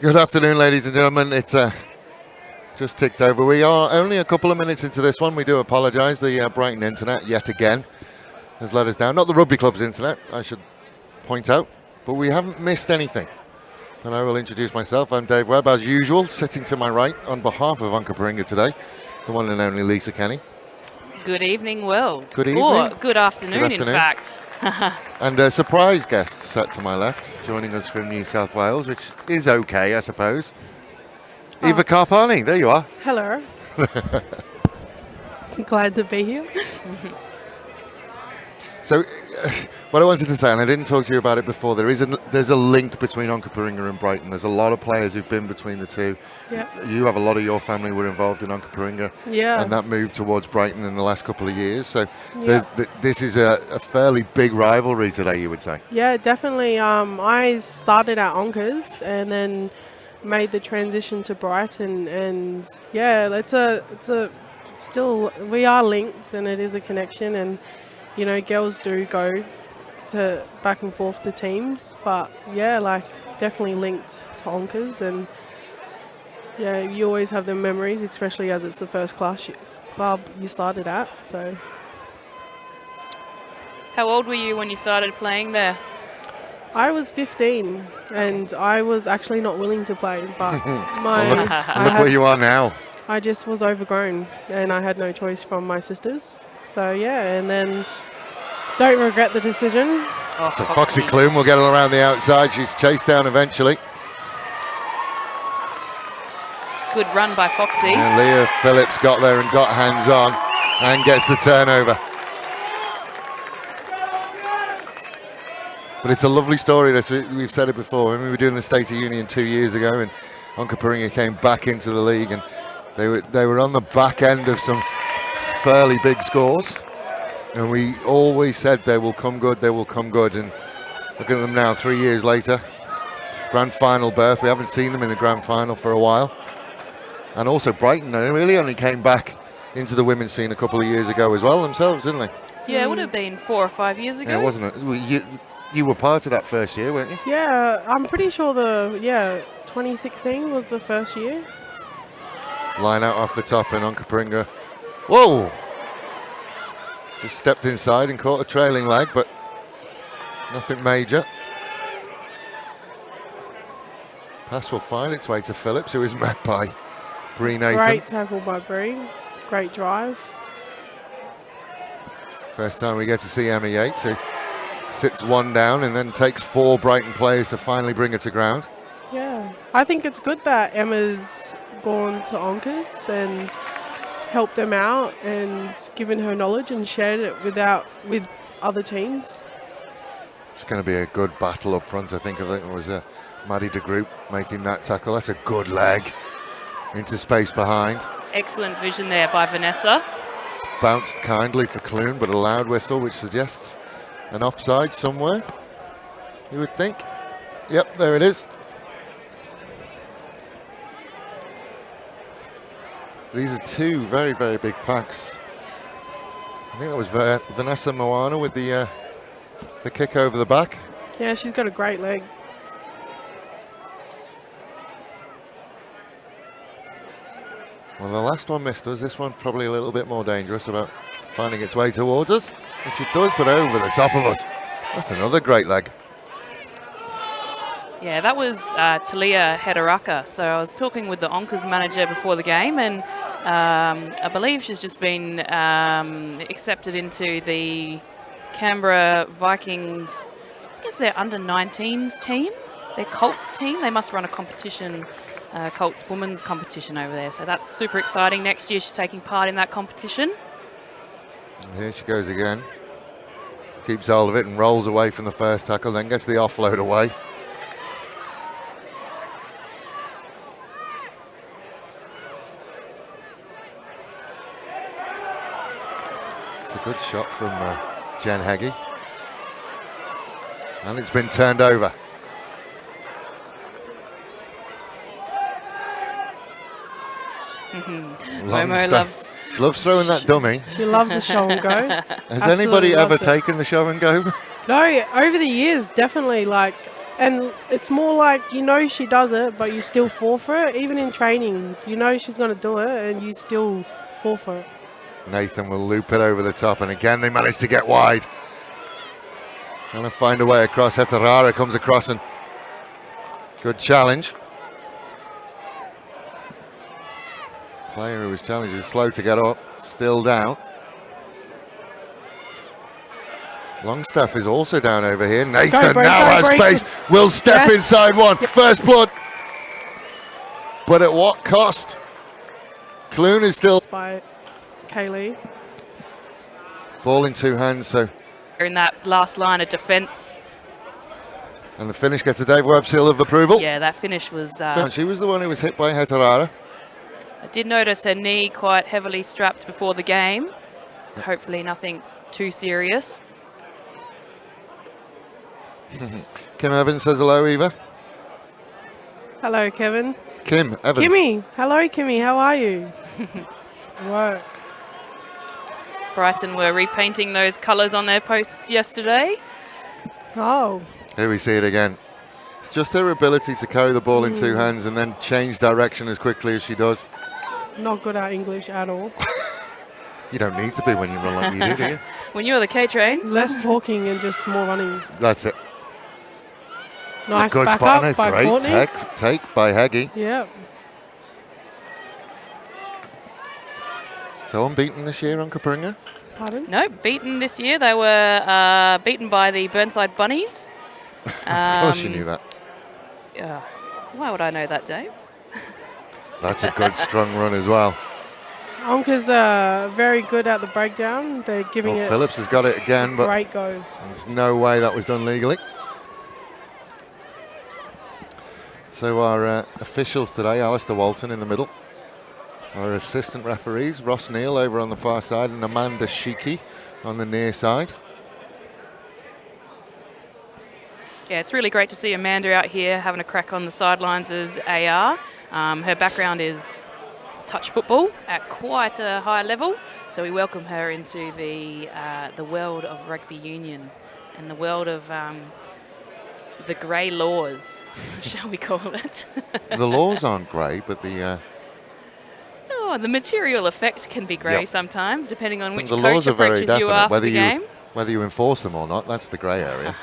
Good afternoon, ladies and gentlemen. It's just ticked over. We are only a couple of minutes into this one. We do apologise. The Brighton internet, yet again, has let us down. Not the rugby club's internet, I should point out, but we haven't missed anything. And I will introduce myself. I'm Dave Webb, as usual, sitting to my right on behalf of Onkaparing today, the one and only Lisa Kenny. Good evening, world. Good evening. Or good afternoon, in afternoon. fact. And a surprise guest sat to my left, joining us from New South Wales, which is okay, I suppose. Eva Carpani, there you are. Hello. Glad to be here. So, what I wanted to say, and I didn't talk to you about it before, there's a link between Onkaparing and Brighton. There's a lot of players who've been between the two. Yeah. You have a lot of your family were involved in Onkaparing, Yeah. and that moved towards Brighton in the last couple of years. So, Yeah. this is a fairly big rivalry today, you would say. Yeah, definitely. I started at Onkers and then made the transition to Brighton, and yeah, it's still we are linked, and it is a connection, and you know, girls do go to back and forth to teams, but yeah, like definitely linked to Onkers, and yeah, you always have the memories, especially as it's the first class club you started at. So How old were you when you started playing there? I was 15, and I was actually not willing to play, but Look where you are now. I just was overgrown, and I had no choice from my sisters. So yeah, and then don't regret the decision. Oh, So Foxy Clume will get her around the outside. She's chased down eventually. Good run by Foxy. And Leah Phillips got there and got hands on and gets the turnover. But it's a lovely story. This we've said it before. When we were doing the State of Union 2 years ago, and Onkaparing came back into the league, and they were on the back end of some fairly big scores, and we always said they will come good. They will come good. And look at them now, 3 years later, grand final berth. We haven't seen them in the grand final for a while. And also Brighton, they really only came back into the women's scene a couple of years ago as well themselves, didn't they? Yeah, it would have been 4 or 5 years ago. Yeah, wasn't it? You were part of that first year, weren't you? Yeah, I'm pretty sure 2016 was the first year. Line out off the top, and Onkaparing. Whoa! Just stepped inside and caught a trailing leg, but nothing major. Pass will find its way to Phillips, who is met by Bree Nathan. Great tackle by Bree. Great drive. First time we get to see Emma Yates, who sits one down and then takes 4 Brighton players to finally bring her to ground. Yeah, I think it's good that Emma's gone to Onkers and helped them out and given her knowledge and shared it with other teams. It's going to be a good battle up front, I think. It was Maddie de Groot making that tackle. That's a good leg into space behind. Excellent vision there by Vanessa. Bounced kindly for Clune, but a loud whistle, which suggests an offside somewhere, you would think. Yep, there it is. These are 2 very, very big packs. I think that was Vanessa Moana with the kick over the back. Yeah, she's got a great leg. Well, the last one missed us. This one probably a little bit more dangerous about finding its way towards us, which it does, but over the top of us. That's another great leg. Yeah, that was Talia Hedaraka. So I was talking with the Onkers manager before the game, and I believe she's just been accepted into the Canberra Vikings, I guess their under-19s team, their Colts team. They must run a competition, Colts women's competition over there. So that's super exciting. Next year she's taking part in that competition. And here she goes again. Keeps hold of it and rolls away from the first tackle, then gets the offload away. It's a good shot from Jen Heggie. And it's been turned over. Momo loves. She loves throwing that dummy. She loves a show and go. Has Absolutely anybody ever loves it. taken the show and go? No, over the years, definitely. Like And it's more like, you know she does it, but you still fall for it. Even in training, you know she's going to do it, and you still fall for it. Nathan will loop it over the top, and again they manage to get wide. Trying to find a way across. Heterara comes across, and good challenge. Player who was challenged is slow to get up, still down. Longstaff is also down over here. Nathan now has space, will step inside one. First blood. But at what cost? Clune is still... By Kaylee. Ball in two hands, so... In that last line of defence. And the finish gets a Dave Webb seal of approval. Yeah, that finish was... She was the one who was hit by Heterara. I did notice her knee quite heavily strapped before the game. So hopefully nothing too serious. Kim Evans says hello, Eva. Hello, Kevin. Kim Evans. Kimmy. Hello, Kimmy. How are you? Work. Brighton were repainting those colours on their posts yesterday. Oh. Here we see it again. It's just her ability to carry the ball in two hands and then change direction as quickly as she does. Not good at English at all. You don't need to be when you run like you do, do you? When you're the K-Train. Less talking and just more running. That's it. Nice good back spot up and a by great Courtney. take by Heggie. Yeah. So unbeaten this year, Onkaparing? Pardon? No, beaten this year. They were beaten by the Burnside Bunnies. Of course you knew that. Why would I know that, Dave? That's a good strong run as well. Onka's very good at the breakdown. They're giving Well, it Phillips has got it again, but great go. there's no way that was done legally. So our officials today, Alistair Walton in the middle. Our assistant referees, Ross Neal over on the far side and Amanda Sheikey on the near side. Yeah, it's really great to see Amanda out here having a crack on the sidelines as AR. Her background is touch football at quite a high level, so we welcome her into the world of rugby union and the world of the grey laws, shall we call it? The laws aren't grey, but the material effect can be grey sometimes, depending on which the coach laws are very approaches you definite. after the game. Whether you enforce them or not, that's the grey area.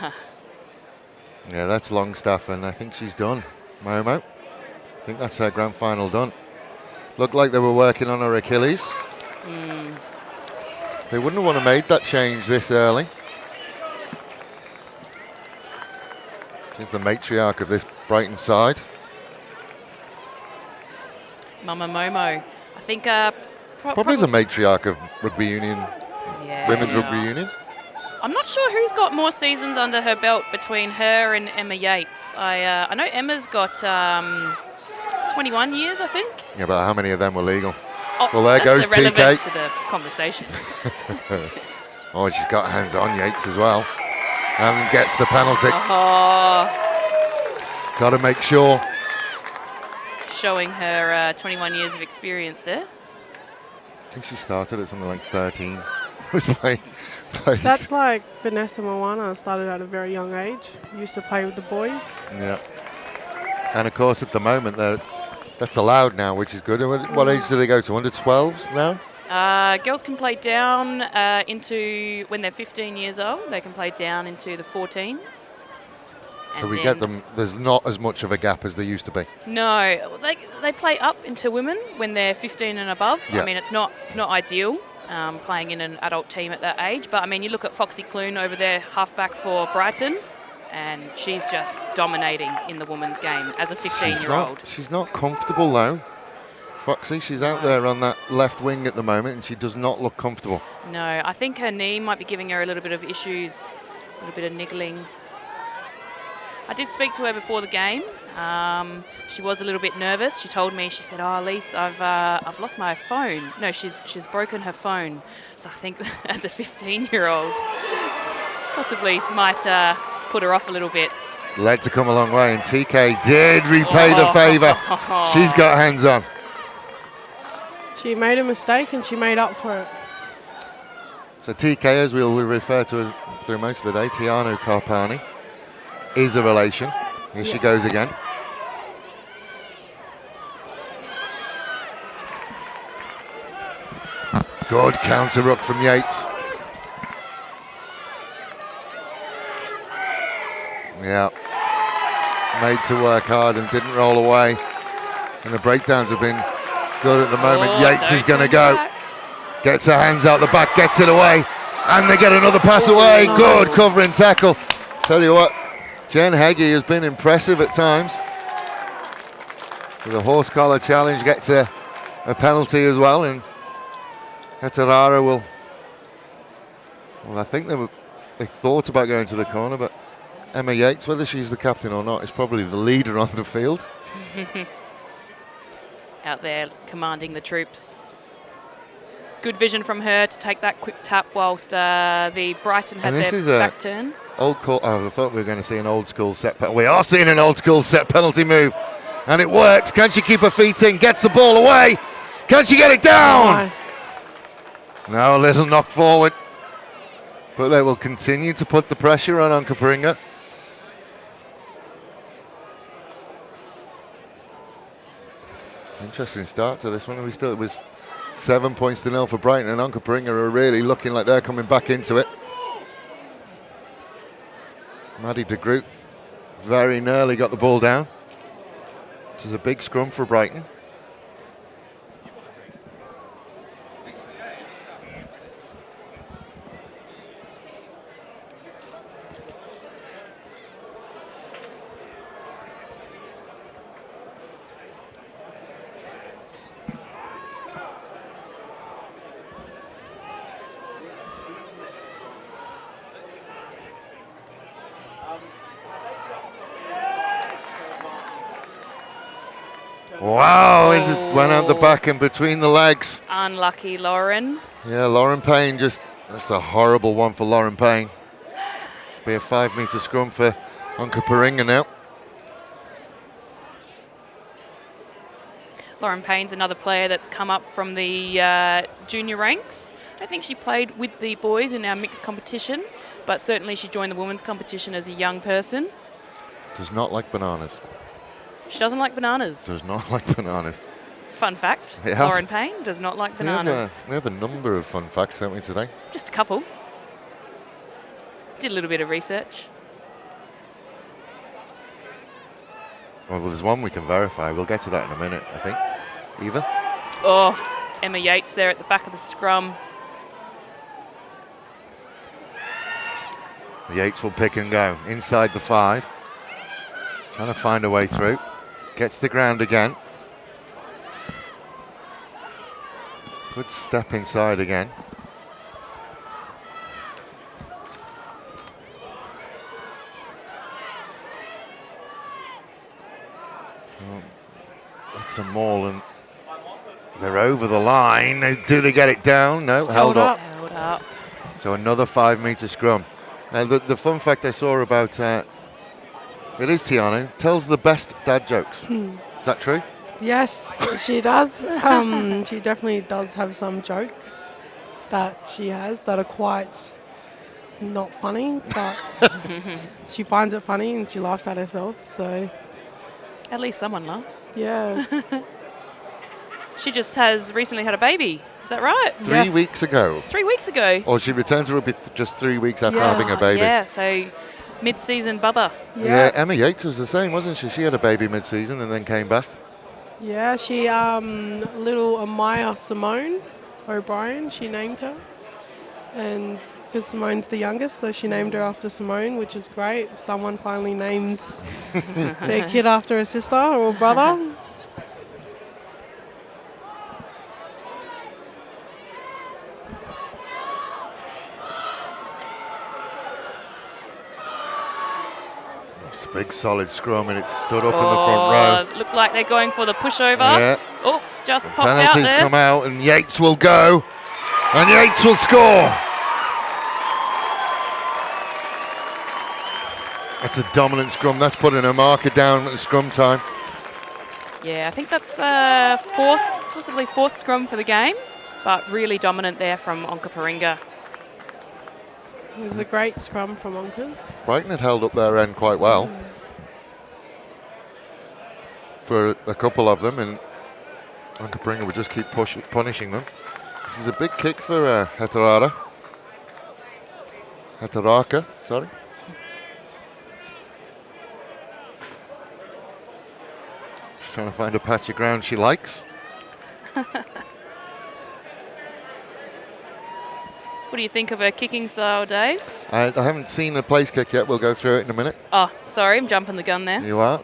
Yeah, that's Longstaff, and I think she's done. Momo, I think that's her grand final done. Looked like they were working on her Achilles. They wouldn't have want to made that change this early. She's the matriarch of this Brighton side. Mama Momo. I think Probably the matriarch of rugby union, women's rugby union. I'm not sure who's got more seasons under her belt between her and Emma Yates. I know Emma's got 21 years, I think. Yeah, but how many of them were legal? Oh, well, there goes that's irrelevant TK. to the conversation. Oh, she's got hands on Yates as well. And gets the penalty. Oh, Got to make sure. showing her 21 years of experience there. I think she started at something like 13. Was playing. That's like Vanessa Moana started at a very young age. Used to play with the boys. Yeah. And of course, at the moment, that's allowed now, which is good. What age do they go to? Under 12s now? Girls can play down into, when they're 15 years old, they can play down into the 14s. So we get them, there's not as much of a gap as there used to be. No, they play up into women when they're 15 and above. Yeah. I mean, it's not ideal playing in an adult team at that age, but I mean, you look at Foxy Clune over there, halfback for Brighton, and she's just dominating in the women's game as a 15-year-old. She's not comfortable though. Foxy, she's out there on that left wing at the moment, and she does not look comfortable. No, I think her knee might be giving her a little bit of issues, a little bit of niggling. I did speak to her before the game. She was a little bit nervous. She told me, she said, "Oh, Elise, I've lost my phone." No, she's broken her phone. So I think as a 15-year-old, possibly might put her off a little bit. Led to come a long way, and TK did repay the favour. She's got hands on. She made a mistake and she made up for it. So TK, as we'll refer to her through most of the day, Tiano Carpani, is a relation. Here she goes again. Good counter ruck from Yates. Yeah. Made to work hard and didn't roll away. And the breakdowns have been good at the moment. Yates is going to go. Back. Gets her hands out the back, gets it away. And they get another pass away. Nice. Good covering tackle. Tell you what, Jen Heggie has been impressive at times. So the horse collar challenge gets a penalty as well. And Heterara will. Well, I think they thought about going to the corner, but Emma Yates, whether she's the captain or not, is probably the leader on the field. Out there commanding the troops. Good vision from her to take that quick tap whilst the Brighton had their back turn. Old call. Oh, I thought we were going to see an old school set penalty. We are seeing an old school set penalty move, and it works. Can she keep her feet in? Gets the ball away. Can she get it down? Nice. Now a little knock forward, but they will continue to put the pressure on Onkaparing. Interesting start to this one. It was 7 points to 0 for Brighton, and Onkaparing are really looking like they're coming back into it. Maddie de Groot very nearly got the ball down. This is a big scrum for Brighton. Wow, it just went out the back and between the legs. Unlucky Lauren. Yeah, Lauren Payne that's a horrible one for Lauren Payne. Be a 5 metre scrum for Onkaparing now. Lauren Payne's another player that's come up from the junior ranks. I don't think she played with the boys in our mixed competition, but certainly she joined the women's competition as a young person. Does not like bananas. She doesn't like bananas. Does not like bananas. Fun fact, Yeah. Lauren Payne does not like bananas. We have a number of fun facts, don't we, today? Just a couple. Did a little bit of research. Well, there's one we can verify. We'll get to that in a minute, I think. Eva? Oh, Emma Yates there at the back of the scrum. Yates will pick and go inside the 5. Trying to find a way through. Gets the ground again. Good step inside again. That's a maul and they're over the line. Do they get it down? No, held up. Held up. So another 5 metre scrum. Now the fun fact I saw about it is Tiana, tells the best dad jokes. Is that true? Yes, she does. She definitely does have some jokes that she has that are quite not funny, but she finds it funny and she laughs at herself. So At least someone laughs. yeah, She just has recently had a baby. Is that right? 3 Yes. weeks ago. 3 weeks ago. Or she returned to rugby just 3 weeks after Yeah. having a baby. Yeah, so mid-season bubba. Yeah, Emma Yates was the same, wasn't she? She had a baby mid-season and then came back. yeah. She little Amaya Simone O'Brien. She named her, and because Simone's the youngest, so she named her after Simone, which is great. Someone finally names their kid after a sister or brother. It's a big solid scrum and it's stood up in the front row. Look like they're going for the pushover. Yeah. Oh, it's just popped out Penalties there. come out and Yates will go. And Yates will score. That's a dominant scrum. That's putting a marker down at scrum time. Yeah, I think that's possibly fourth scrum for the game, but really dominant there from Onkaparing. It was a great scrum from Onkers. Brighton had held up their end quite well. for a couple of them, and Onkaparing would just keep punishing them. This is a big kick for Hetaraka, sorry. She's trying to find a patch of ground she likes. What do you think of her kicking style, Dave? I haven't seen the place kick yet. We'll go through it in a minute. Oh, sorry, I'm jumping the gun there. You are.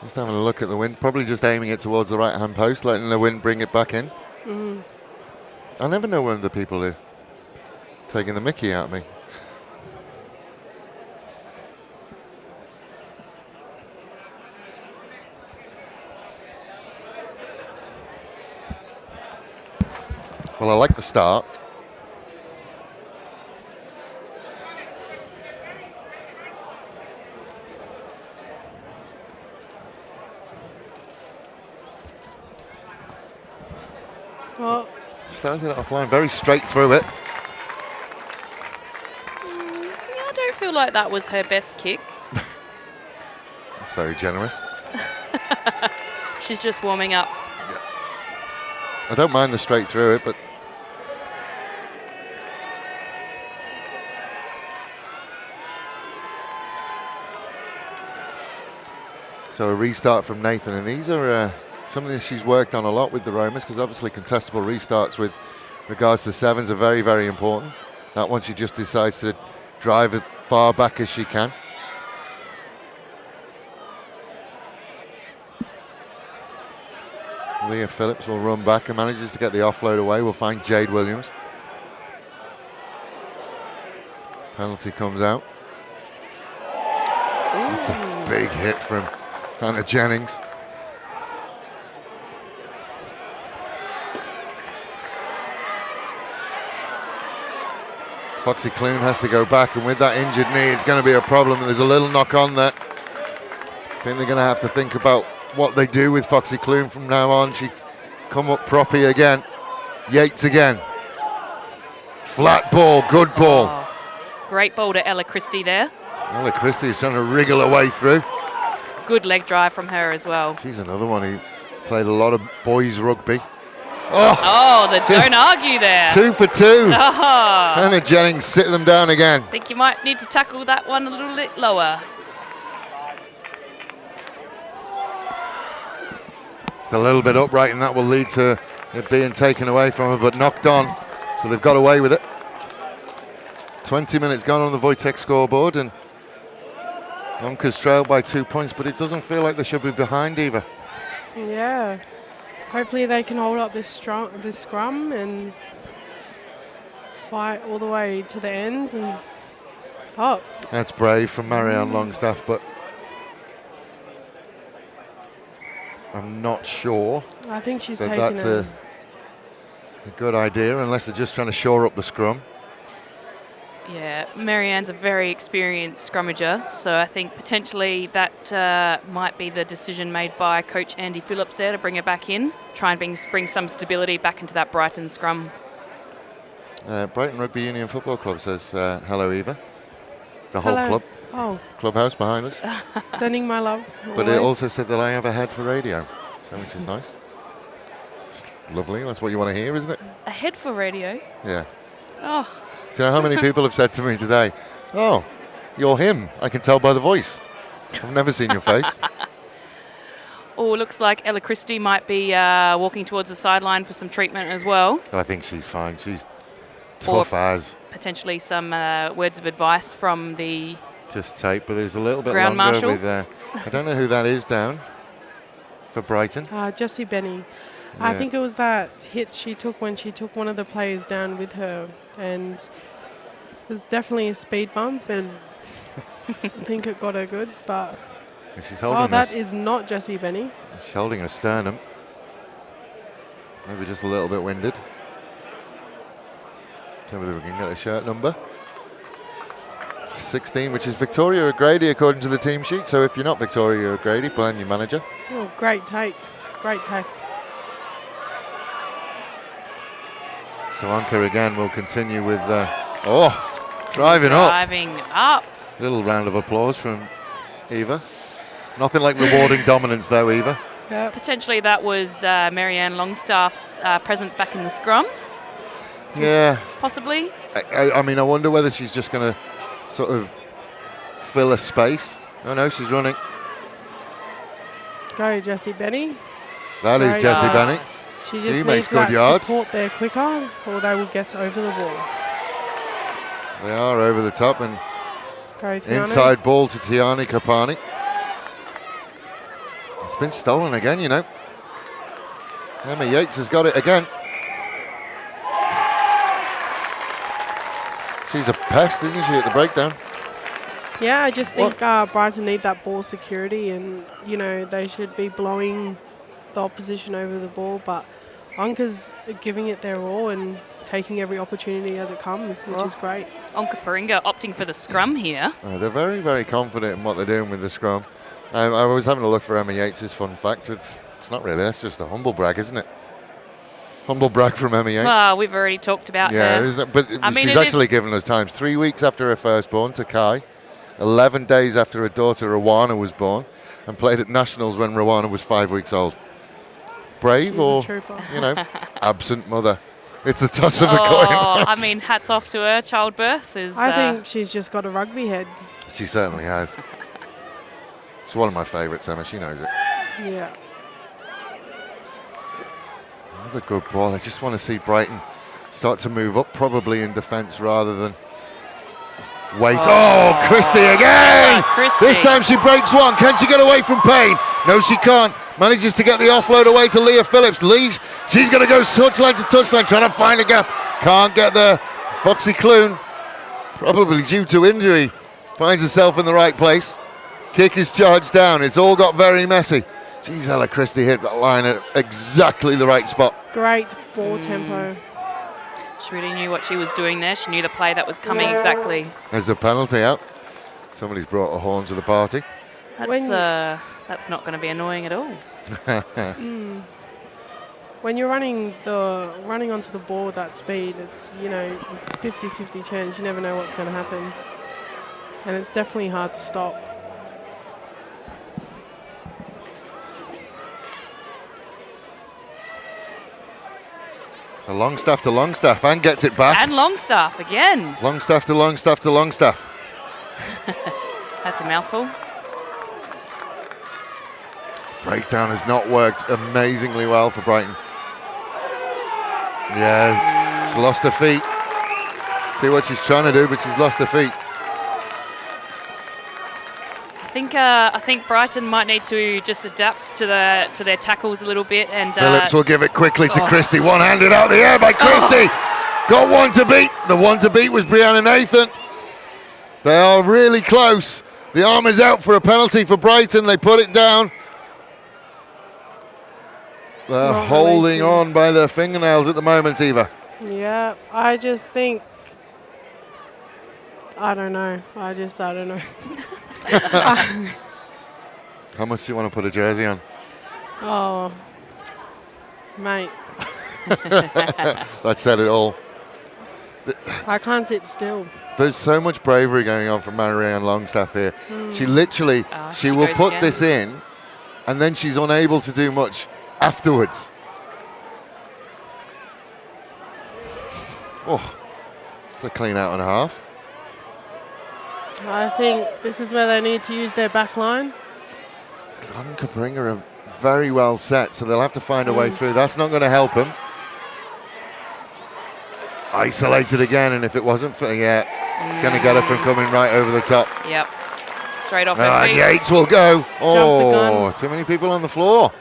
Just having a look at the wind. Probably just aiming it towards the right-hand post, letting the wind bring it back in. I never know when the people are taking the mickey out of me. Well, I like the start. Well, Started it offline, very straight through it. Yeah, I don't feel like that was her best kick. That's very generous. She's just warming up. I don't mind the straight through it, but so a restart from Nathan, and these are something that she's worked on a lot with the Romas, because obviously contestable restarts with regards to sevens are very, very important. That one she just decides to drive as far back as she can. Leah Phillips will run back and manages to get the offload away. We'll find Jade Williams. Penalty comes out. That's a big hit from Hannah Jennings. Foxy Clune has to go back, and with that injured knee, it's going to be a problem. There's a little knock on there. I think they're going to have to think about what they do with Foxy Clune from now on. She come up proppy again. Yates again. Flat ball, good ball. Oh, great ball to Ella Christie there. Ella Christie is trying to wriggle her way through. Good leg drive from her as well. She's another one who played a lot of boys rugby. Don't argue there. 2 for 2. Oh. Hannah Jennings sitting them down again. I think you might need to tackle that one a little bit lower. It's a little bit upright, and that will lead to it being taken away from her, but knocked on. So they've got away with it. 20 minutes gone on the Wojtek scoreboard, and Onka's trailed by 2 points, but it doesn't feel like they should be behind either. yeah. Hopefully they can hold up this scrum and fight all the way to the end. And That's brave from Marianne Longstaff, but I'm not sure I think she's that taken that's a good idea, unless they're just trying to shore up the scrum. Yeah, Marianne's a very experienced scrummager, so I think potentially that might be the decision made by Coach Andy Phillips there to bring her back in, try and bring some stability back into that Brighton scrum. Brighton Rugby Union Football Club says hello, Eva. The Hello. whole club, Oh, clubhouse behind us. sending my love. But it always. also said that I have a head for radio, so which is nice. It's lovely. That's what you want to hear, isn't it? A head for radio. Yeah. Oh, Do you know how many people have said to me today, "Oh, you're him. I can tell by the voice. I've never seen your face." looks like Ella Christie might be walking towards the sideline for some treatment as well. I think she's fine. She's tough as. Potentially some words of advice from the Just tape, but there's a little bit Ground longer marshal. with. I don't know who that is down for Brighton. Jessie Benny. Yeah. I think it was that hit she took when she took one of the players down with her, and it was definitely a speed bump, and I think it got her good. But And she's holding that is not Jessie Benny. she's holding a sternum. Maybe just a little bit winded. Tell me if we can get a shirt number. 16, which is Victoria O'Grady according to the team sheet. So if you're not Victoria O'Grady, blame your manager. Oh, great take, great take. So Onka again will continue with driving up. driving up. Little round of applause from Eva. Nothing like rewarding dominance, though, Eva. Yep. Potentially that was Marianne Longstaff's presence back in the scrum. Yeah. Possibly. I mean, I wonder whether she's just going to sort of fill a space. Oh, no, she's running. Go, Jessie Benny. That is Great. Jessie Benny. She just makes needs good that yards. support there quicker, or they will get over the ball. They are over the top, and Go, Tiana. inside ball to Tiani Kapani. It's been stolen again, you know. Emma Yates has got it again. She's a pest, isn't she, at the breakdown? Yeah, I just think Brighton need that ball security, and you know they should be blowing the opposition over the ball. But Onka's giving it their all and taking every opportunity as it comes, which is great. Onkaparing opting for the scrum here. They're very, very confident in what they're doing with the scrum. I was having a look for Emma Yates' fun fact. It's not really. That's just a humble brag, isn't it? Humble brag from Emma Yates. Well, we've already talked about Yeah, her. isn't it? But I mean, she's actually given us times. 3 weeks after her firstborn, to Kai, 11 days after her daughter Rowana was born, and played at Nationals when Rowana was 5 weeks old. Brave She's a or, trooper. you know, absent mother. It's a toss of a coin. I mean, hats off to her. Childbirth is. I think she's just got a rugby head. She certainly has. It's one of my favourites, Emma. She knows it. Yeah. Another good ball. I just want to see Brighton start to move up, probably in defence rather than wait. Oh, Christie again! Christie. This time she breaks one. Can she get away from Payne? No, she can't. Manages to get the offload away to Leah Phillips. Lee, she's going to go touchline to touchline, trying to find a gap. Can't get there. Foxy Clune, probably due to injury, finds herself in the right place. Kick is charged down. It's all got very messy. Geez, Ella Christie hit that line at exactly the right spot. Great ball tempo. She really knew what she was doing there. She knew the play that was coming exactly. There's a penalty out. Somebody's brought a horn to the party. That's not going to be annoying at all. When you're running onto the ball at that speed, it's, you know, it's 50-50 chance. You never know what's going to happen. And it's definitely hard to stop. A Longstaff to Longstaff, and gets it back. And Longstaff again. Longstaff to Longstaff to Longstaff. That's a mouthful. Breakdown has not worked amazingly well for Brighton. Yeah, she's lost her feet. See what she's trying to do, but she's lost her feet. I think Brighton might need to just adapt to their tackles a little bit. And Phillips will give it quickly to Christie. One-handed out the air by Christie. Got one to beat. The one to beat was Brianna Nathan. They are really close. The arm is out for a penalty for Brighton. They put it down. They're holding on by their fingernails at the moment, Eva. Yeah, I just think, I don't know. I don't know. How much do you want to put a jersey on? Oh, mate. That said it all. I can't sit still. There's so much bravery going on from Marianne Longstaff here. She literally, she will put this in, and then she's unable to do much afterwards. Oh, it's a clean out and a half. I think this is where they need to use their back line. Onkaparing are very well set, so they'll have to find a way through. That's not going to help them. Isolated again, and if it wasn't for, it's going to get her from coming right over the top. Yep. Straight off her And feet. Yates will go. the Oh, gun. too many people on the floor.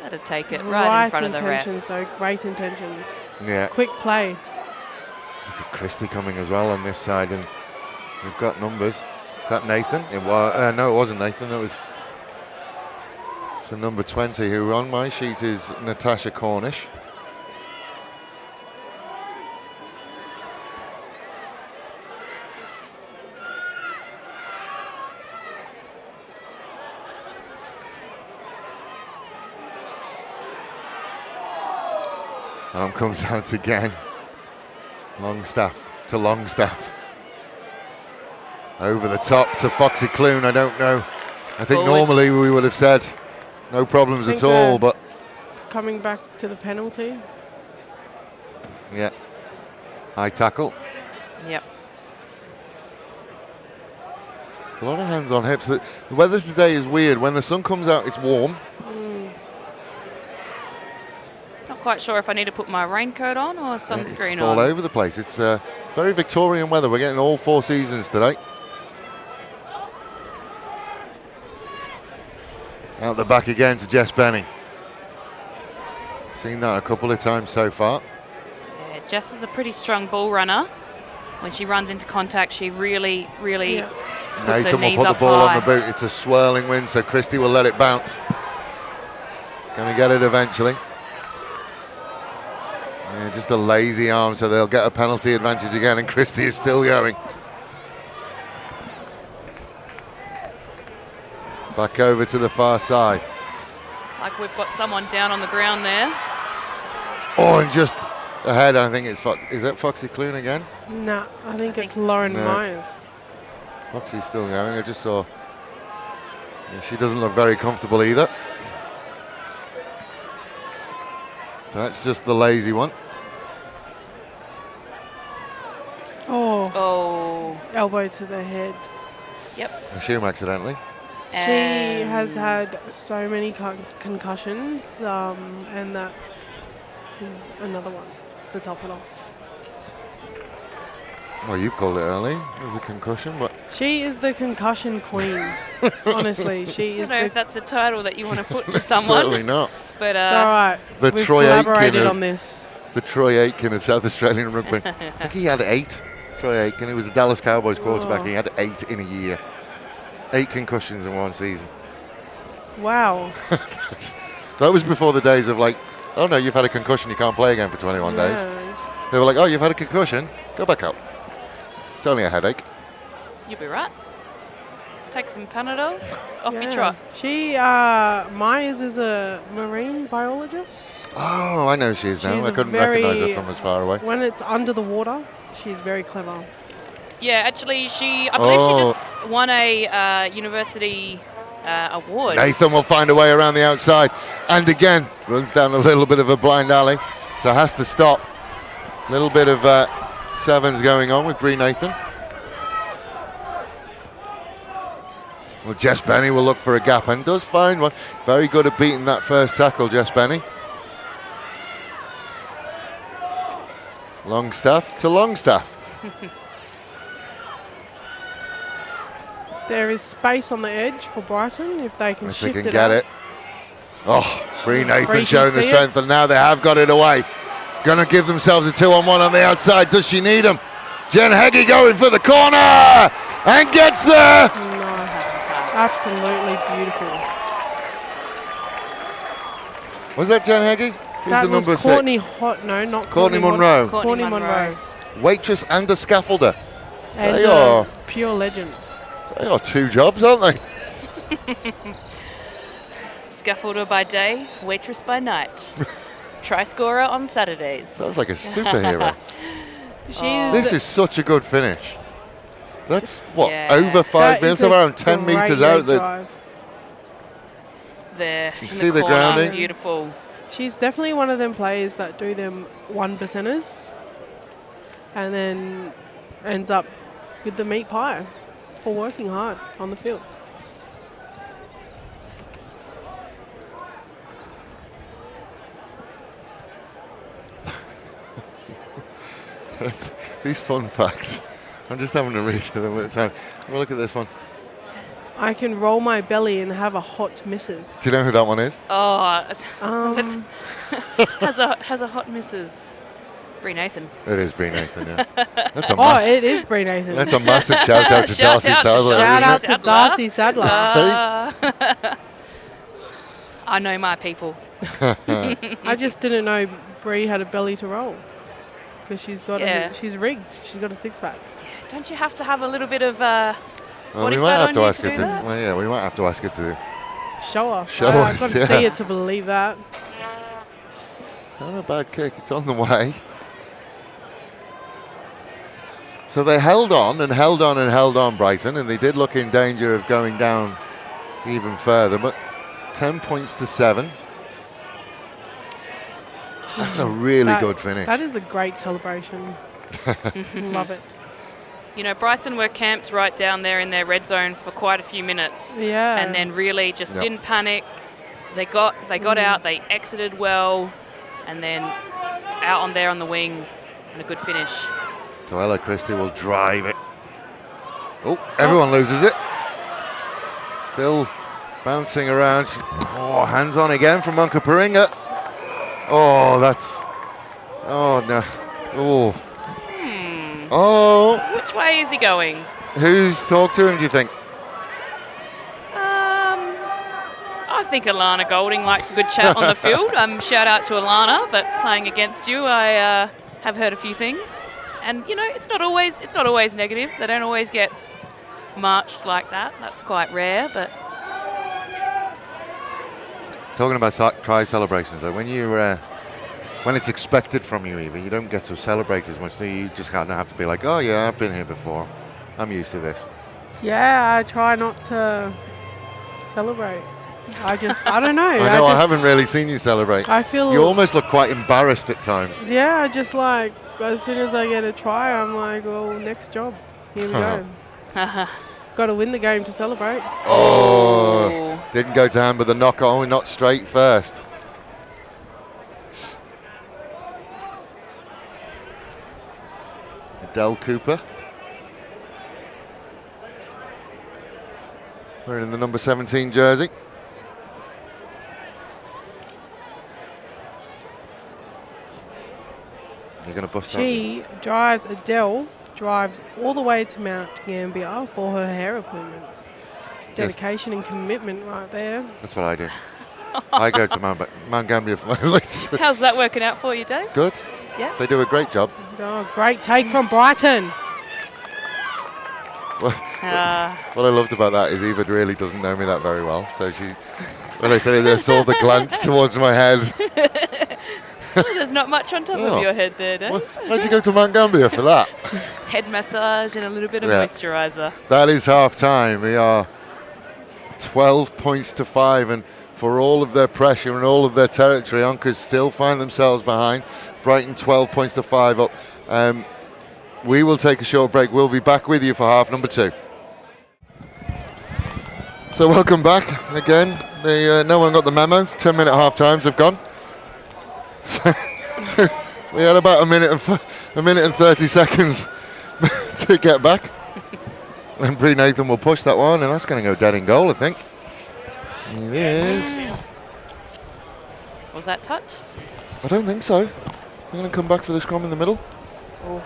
That'd take it right in front of the intentions, ref. though. Great intentions. Yeah. Quick play. Look at Christie coming as well on this side, and we've got numbers. Is that Nathan? It was. No, it wasn't Nathan. That was the number 20, who on my sheet is Natasha Cornish. Arm comes out again. Longstaff to Longstaff. Over the top to Foxy Clune. I don't know I think forwards. normally we would have said no problems at all, but coming back to the penalty. yeah, high tackle. Yep. It's a lot of hands on hips. The weather today is weird. When the sun comes out, it's warm. Not quite sure if I need to put my raincoat on or sunscreen It's on. all over the place. It's very Victorian weather. We're getting all 4 seasons today. Out the back again to Jess Benny. Seen that a couple of times so far. Yeah, Jess is a pretty strong ball runner. When she runs into contact, she really Yeah. puts her Nathan will knees put the up ball high. on the boot. It's a swirling wind, so Christie will let it bounce. Going to get it eventually. Yeah, just a lazy arm, so they'll get a penalty advantage again, and Christie is still going. Back over to the far side. It's like we've got someone down on the ground there. Oh, and just ahead, I think it's is that Foxy Clune again? Nah, I think it's Lauren No. Myers. Foxy's still going. I just saw. Yeah, she doesn't look very comfortable either. That's just the lazy one. Oh, Oh, elbow to the head. yep. I assume accidentally. She has had so many concussions, and that is another one to top it off. Well, you've called it early. There's a concussion, but She is the concussion queen. Honestly, she I is don't know the. if that's a title that you want to put to someone. certainly not. But It's all right. The We've Troy Aitken collaborated of- on this. The Troy Aitken of South Australian rugby. I think he had 8. Troy Aitken, he was a Dallas Cowboys quarterback. Oh. He had 8 in a year. 8 concussions in one season. Wow. That was before the days of like, oh no, you've had a concussion, you can't play again for 21 days. Yeah. They were like, oh, you've had a concussion, go back out. It's only a headache. You'll be right. Take some Panadol, off you Yeah. trot. She, Myers is a marine biologist. Oh, I know she is now. She's I a couldn't recognise her very- from as far away. When it's under the water, she's very clever. Yeah, actually, I believe Oh. she just won a university award. Nathan will find a way around the outside. And again, runs down a little bit of a blind alley. So has to stop. A little bit of sevens going on with Bree Nathan. Well, Jess Benny will look for a gap and does find one. Very good at beating that first tackle, Jess Benny. Longstaff to Longstaff. There is space on the edge for Brighton if they can If they shift can it get up. it. Oh, Bree Nathan Bree can showing the see strength, it. and now they have got it away. Going to give themselves a 2-on-1 on the outside. Does she need him? Jen Heggie going for the corner and gets there. Nice. Absolutely beautiful. Was that Jen Heggie? Who's That the was number Courtney 6? not Courtney Munro. Courtney Munro. Waitress and a scaffolder. And They are. pure legend. They are 2 jobs, aren't they? Scaffolder by day, waitress by night. Try scorer on Saturdays. Sounds like a superhero. She's This is such a good finish. That's what, Yeah. over 5 that minutes, is a around 10 great metres leg out. That drive. There, You in see the corner, grounding? Beautiful. She's definitely one of them players that do them 1%ers and then ends up with the meat pie for working hard on the field. These fun facts. I'm just having to read them at a time. Have a look at this one. I can roll my belly and have a hot missus. Do you know who that one is? Oh, Um, has a hot missus. Bree Nathan. It is Bree Nathan, yeah. That's a oh, massive, it is Bree Nathan. that's a massive shout out to Shout Darcy out to Sadler. Shout out to Sadler. Darcy Sadler. I know my people. I just didn't know Bree had a belly to roll because she's got Yeah. she's rigged. She's got a 6-pack. Don't you have to have a little bit of Well, body we might fat have on to you ask to her do to. that? Well, yeah, we might have to ask her to. Show off. Show I've us, got to yeah. see it to believe that. It's not a bad kick. It's on the way. So they held on and held on and held on, Brighton, and they did look in danger of going down even further. But 10 points to 7. That's a really good finish. That is a great celebration. Love it. You know, Brighton were camped right down there in their red zone for quite a few minutes. Yeah. And then really just didn't panic. They got out, they exited well, and then out on there on the wing and a good finish. So Ella Christie will drive it. Oh, everyone loses it. Still bouncing around. Hands on again from Onkaparing. Oh, that's... Oh, no. Oh. Oh. Which way is he going? Who's talked to him, do you think? I think Alana Golding likes a good chat on the field. Shout out to Alana, but playing against you, I have heard a few things. And, you know, it's not always negative. They don't always get marched like that. That's quite rare, but... Talking about try celebrations, though, when it's expected from you, Eva, you don't get to celebrate as much. So you just kind of have to be like, oh yeah, I've been here before. I'm used to this. Yeah, I try not to celebrate. I don't know. I haven't really seen you celebrate. I feel you almost look quite embarrassed at times. Yeah, I just like as soon as I get a try, I'm like, well, next job. Here we go. Got to win the game to celebrate. Oh, didn't go to hand, but the knock on, not straight first. Adele Cooper. Wearing the number 17 jersey. You're going to bust that. Adele drives all the way to Mount Gambier for her hair appointments. Dedication and commitment right there. That's what I do. I go to Mount Gambier for my looks. How's that working out for you, Dave? Good. Yeah. They do a great job. Oh, great take from Brighton. What I loved about that is Eva really doesn't know me that very well. So when I said it, I saw the glance towards my head. Well, there's not much on top of your head there, Dave. Why'd you go to Mount Gambier for that? Head massage and a little bit of moisturiser. That is half time. We are 12 points to 5, and for all of their pressure and all of their territory, Onkers still find themselves behind. Brighton 12 points to 5 up. We will take a short break. We'll be back with you for half number 2. So welcome back again. No one got the memo. 10-minute half times have gone. So we had about a minute and 30 seconds to get back. And Bree Nathan will push that one, and that's going to go dead in goal, I think. It is. Was that touched? I don't think so. We're going to come back for the scrum in the middle. Oh.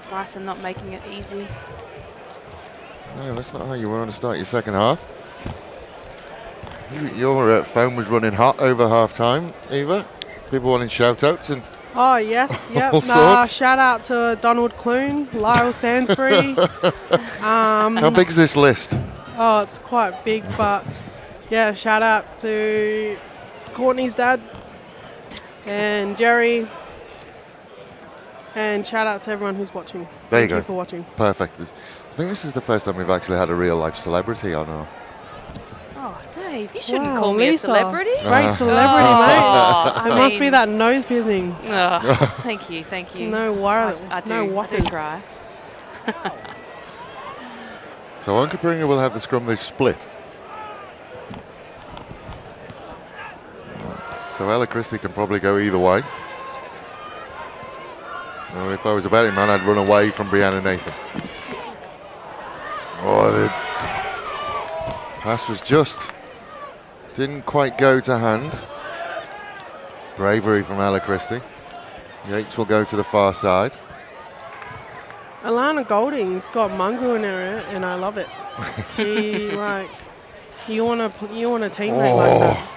Brighton not making it easy. No, that's not how you want to start your second half. Your phone was running hot over half time, Eva. People wanting shout outs and oh yes, yep. Shout out to Donald Clune, Lyle Sainsbury. How big is this list? Oh, it's quite big, but yeah, shout out to Courtney's dad and Jerry. And shout out to everyone who's watching. Thank you for watching. Perfect. I think this is the first time we've actually had a real life celebrity on our... Oh, Dave, you shouldn't call me Lisa, a celebrity. Great celebrity, mate. It must be that nose piercing. Oh, thank you. No worry. I do try. So Onkaparing will have the scrum they've split. So Ella Christie can probably go either way. Well, if I was a betting man, I'd run away from Brianna Nathan. Oh, the pass was didn't quite go to hand. Bravery from Ella Christie. Yates will go to the far side. Alana Golding's got mongrel in her, and I love it. She you want a teammate like that.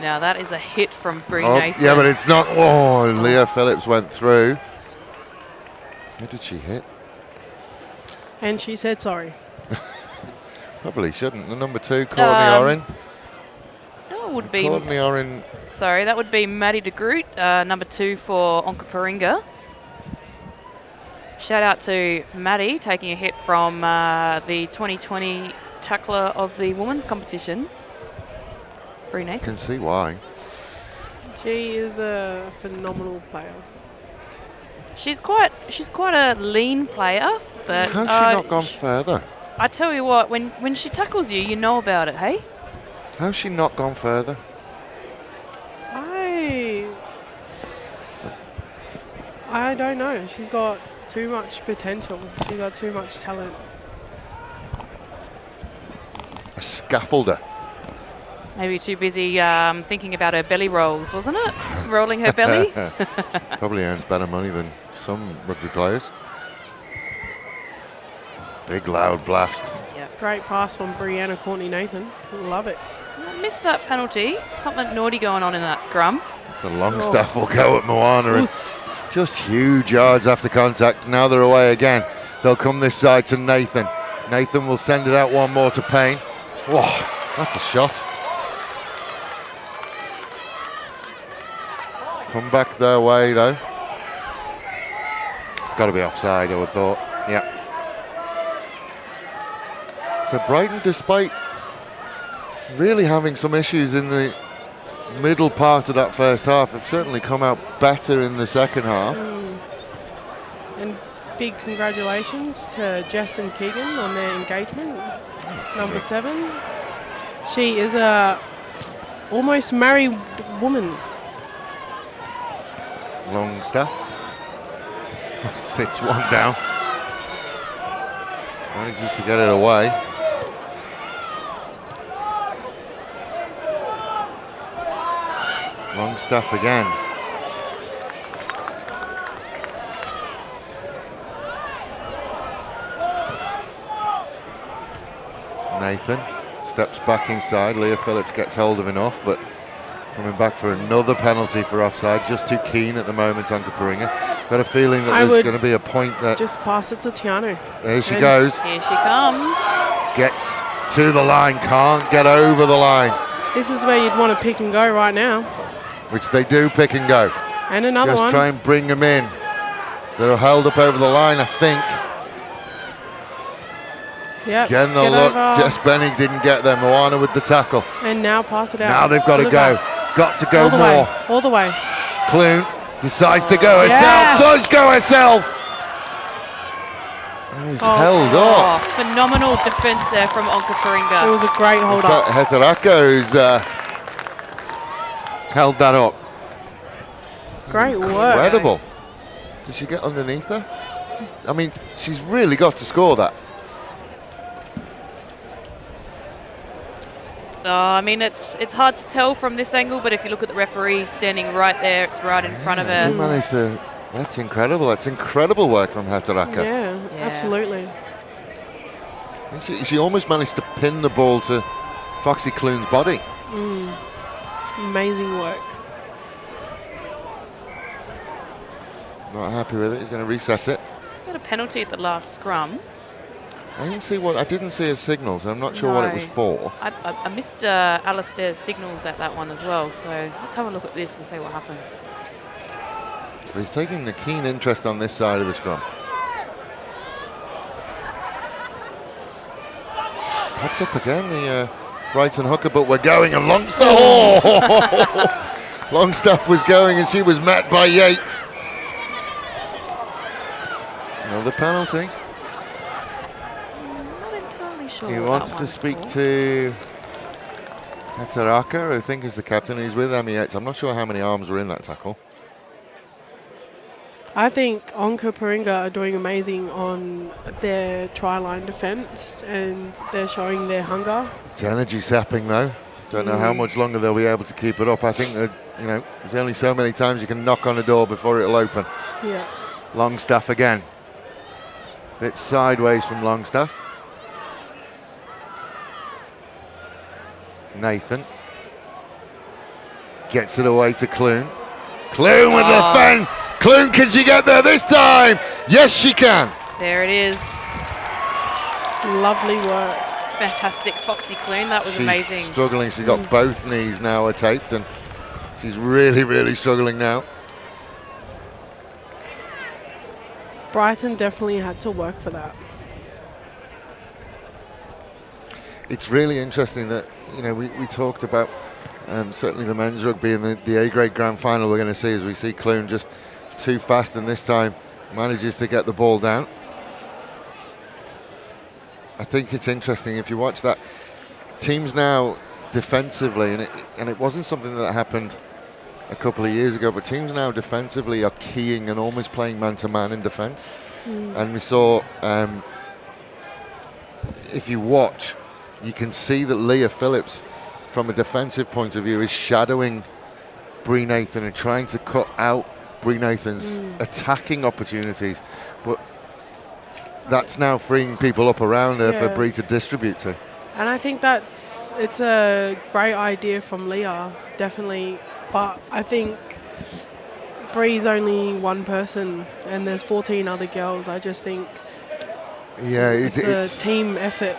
Now that is a hit from Bree Nathan. Yeah, but it's not. Oh, Leah Phillips went through. Who did she hit? And she said sorry. Probably shouldn't. The number 2, Courtney Oren. No, it would be. Courtney Oren. Sorry, that would be Maddie de Groot, number 2 for Onkaparing. Shout out to Maddie taking a hit from the 2022 tackler of the women's competition. Brie I Nathan. can see why. She is a phenomenal player. She's quite a lean player, but How's she not gone further? I tell you what, when she tackles you, you know about it, hey? How's she not gone further? I don't know. She's got too much potential. She's got too much talent. A scaffolder. Maybe too busy thinking about her belly rolls, wasn't it? Rolling her belly. Probably earns better money than some rugby players. Big loud blast. Yeah. Great pass from Brianna Courtney-Nathan. Love it. I missed that penalty. Something naughty going on in that scrum. So Longstaff will go at Moana. And Oos. just huge yards after contact. Now they're away again. They'll come this side to Nathan. Nathan will send it out one more to Payne. Whoa, that's a shot. Come back their way though. It's got to be offside, I would have thought. Yeah. So Brighton, despite really having some issues in the middle part of that first half, have certainly come out better in the second half. And big congratulations to Jess and Keegan on their engagement. Number 7. She is a almost married woman. Longstaff sits one down. Manages to get it away. Longstaff again. Nathan steps back inside. Leah Phillips gets hold of enough, but coming back for another penalty for offside. Just too keen at the moment, Onkaparing. Got a feeling that there's going to be a point that... Just pass it to Tiano. There she goes. Here she comes. Gets to the line, can't get over the line. This is where you'd want to pick and go right now. Which they do pick and go. And another Just one. try and bring them in. They're held up over the line, I think. Yep. Again, the look. Jess Benning didn't get there. Moana with the tackle. And now pass it out. Now they've got to go. Got to go more. All the way. Clune decides to go herself. Does go herself. And is held up. Phenomenal defence there from Onkaparing. It was a great hold up. Heteraka who's held that up. Great work. Incredible. Did she get underneath her? I mean, she's really got to score that. I mean, it's hard to tell from this angle, but if you look at the referee standing right there, it's right in front of her. She managed to. That's incredible. That's incredible work from Heteraka. Yeah, absolutely. She almost managed to pin the ball to Foxy Clune's body. Amazing work. Not happy with it. He's going to reset it. Got a penalty at the last scrum. I didn't see a signal, so I'm not sure what it was for. I missed Alistair's signals at that one as well, so let's have a look at this and see what happens. But he's taking a keen interest on this side of the scrum. Popped up again, the Brighton hooker, but we're going, and Longstaff. Longstaff was going, and she was met by Yates. Another penalty. Sure he wants to speak to Heteraka, I think is the captain, who's with Emmy Yates. I'm not sure how many arms were in that tackle. I think Onkaparing are doing amazing on their try line defence, and they're showing their hunger. It's energy sapping though. Don't know how much longer they'll be able to keep it up. I think that, there's only so many times you can knock on a door before it'll open. Yeah. Longstaff again. Bit sideways from Longstaff. Nathan gets it away to Clune. Clune with the fen. Clune, can she get there this time? Yes, she can. There it is. Lovely work. Fantastic, Foxy Clune. That was amazing. She's struggling. She's got both knees now are taped, and she's really, really struggling now. Brighton definitely had to work for that. it's really interesting that, we talked about certainly the men's rugby and the A-grade grand final we're going to see, as we see Clune just too fast, and this time manages to get the ball down. I think it's interesting if you watch that. Teams now defensively, and it wasn't something that happened a couple of years ago, but teams now defensively are keying and almost playing man-to-man in defence. And we saw, if you watch, you can see that Leah Phillips, from a defensive point of view, is shadowing Bree Nathan and trying to cut out Bree Nathan's attacking opportunities. But that's now freeing people up around her for Bree to distribute to. And I think it's a great idea from Leah, definitely. But I think Bree's only one person and there's 14 other girls. I just think it's a team effort.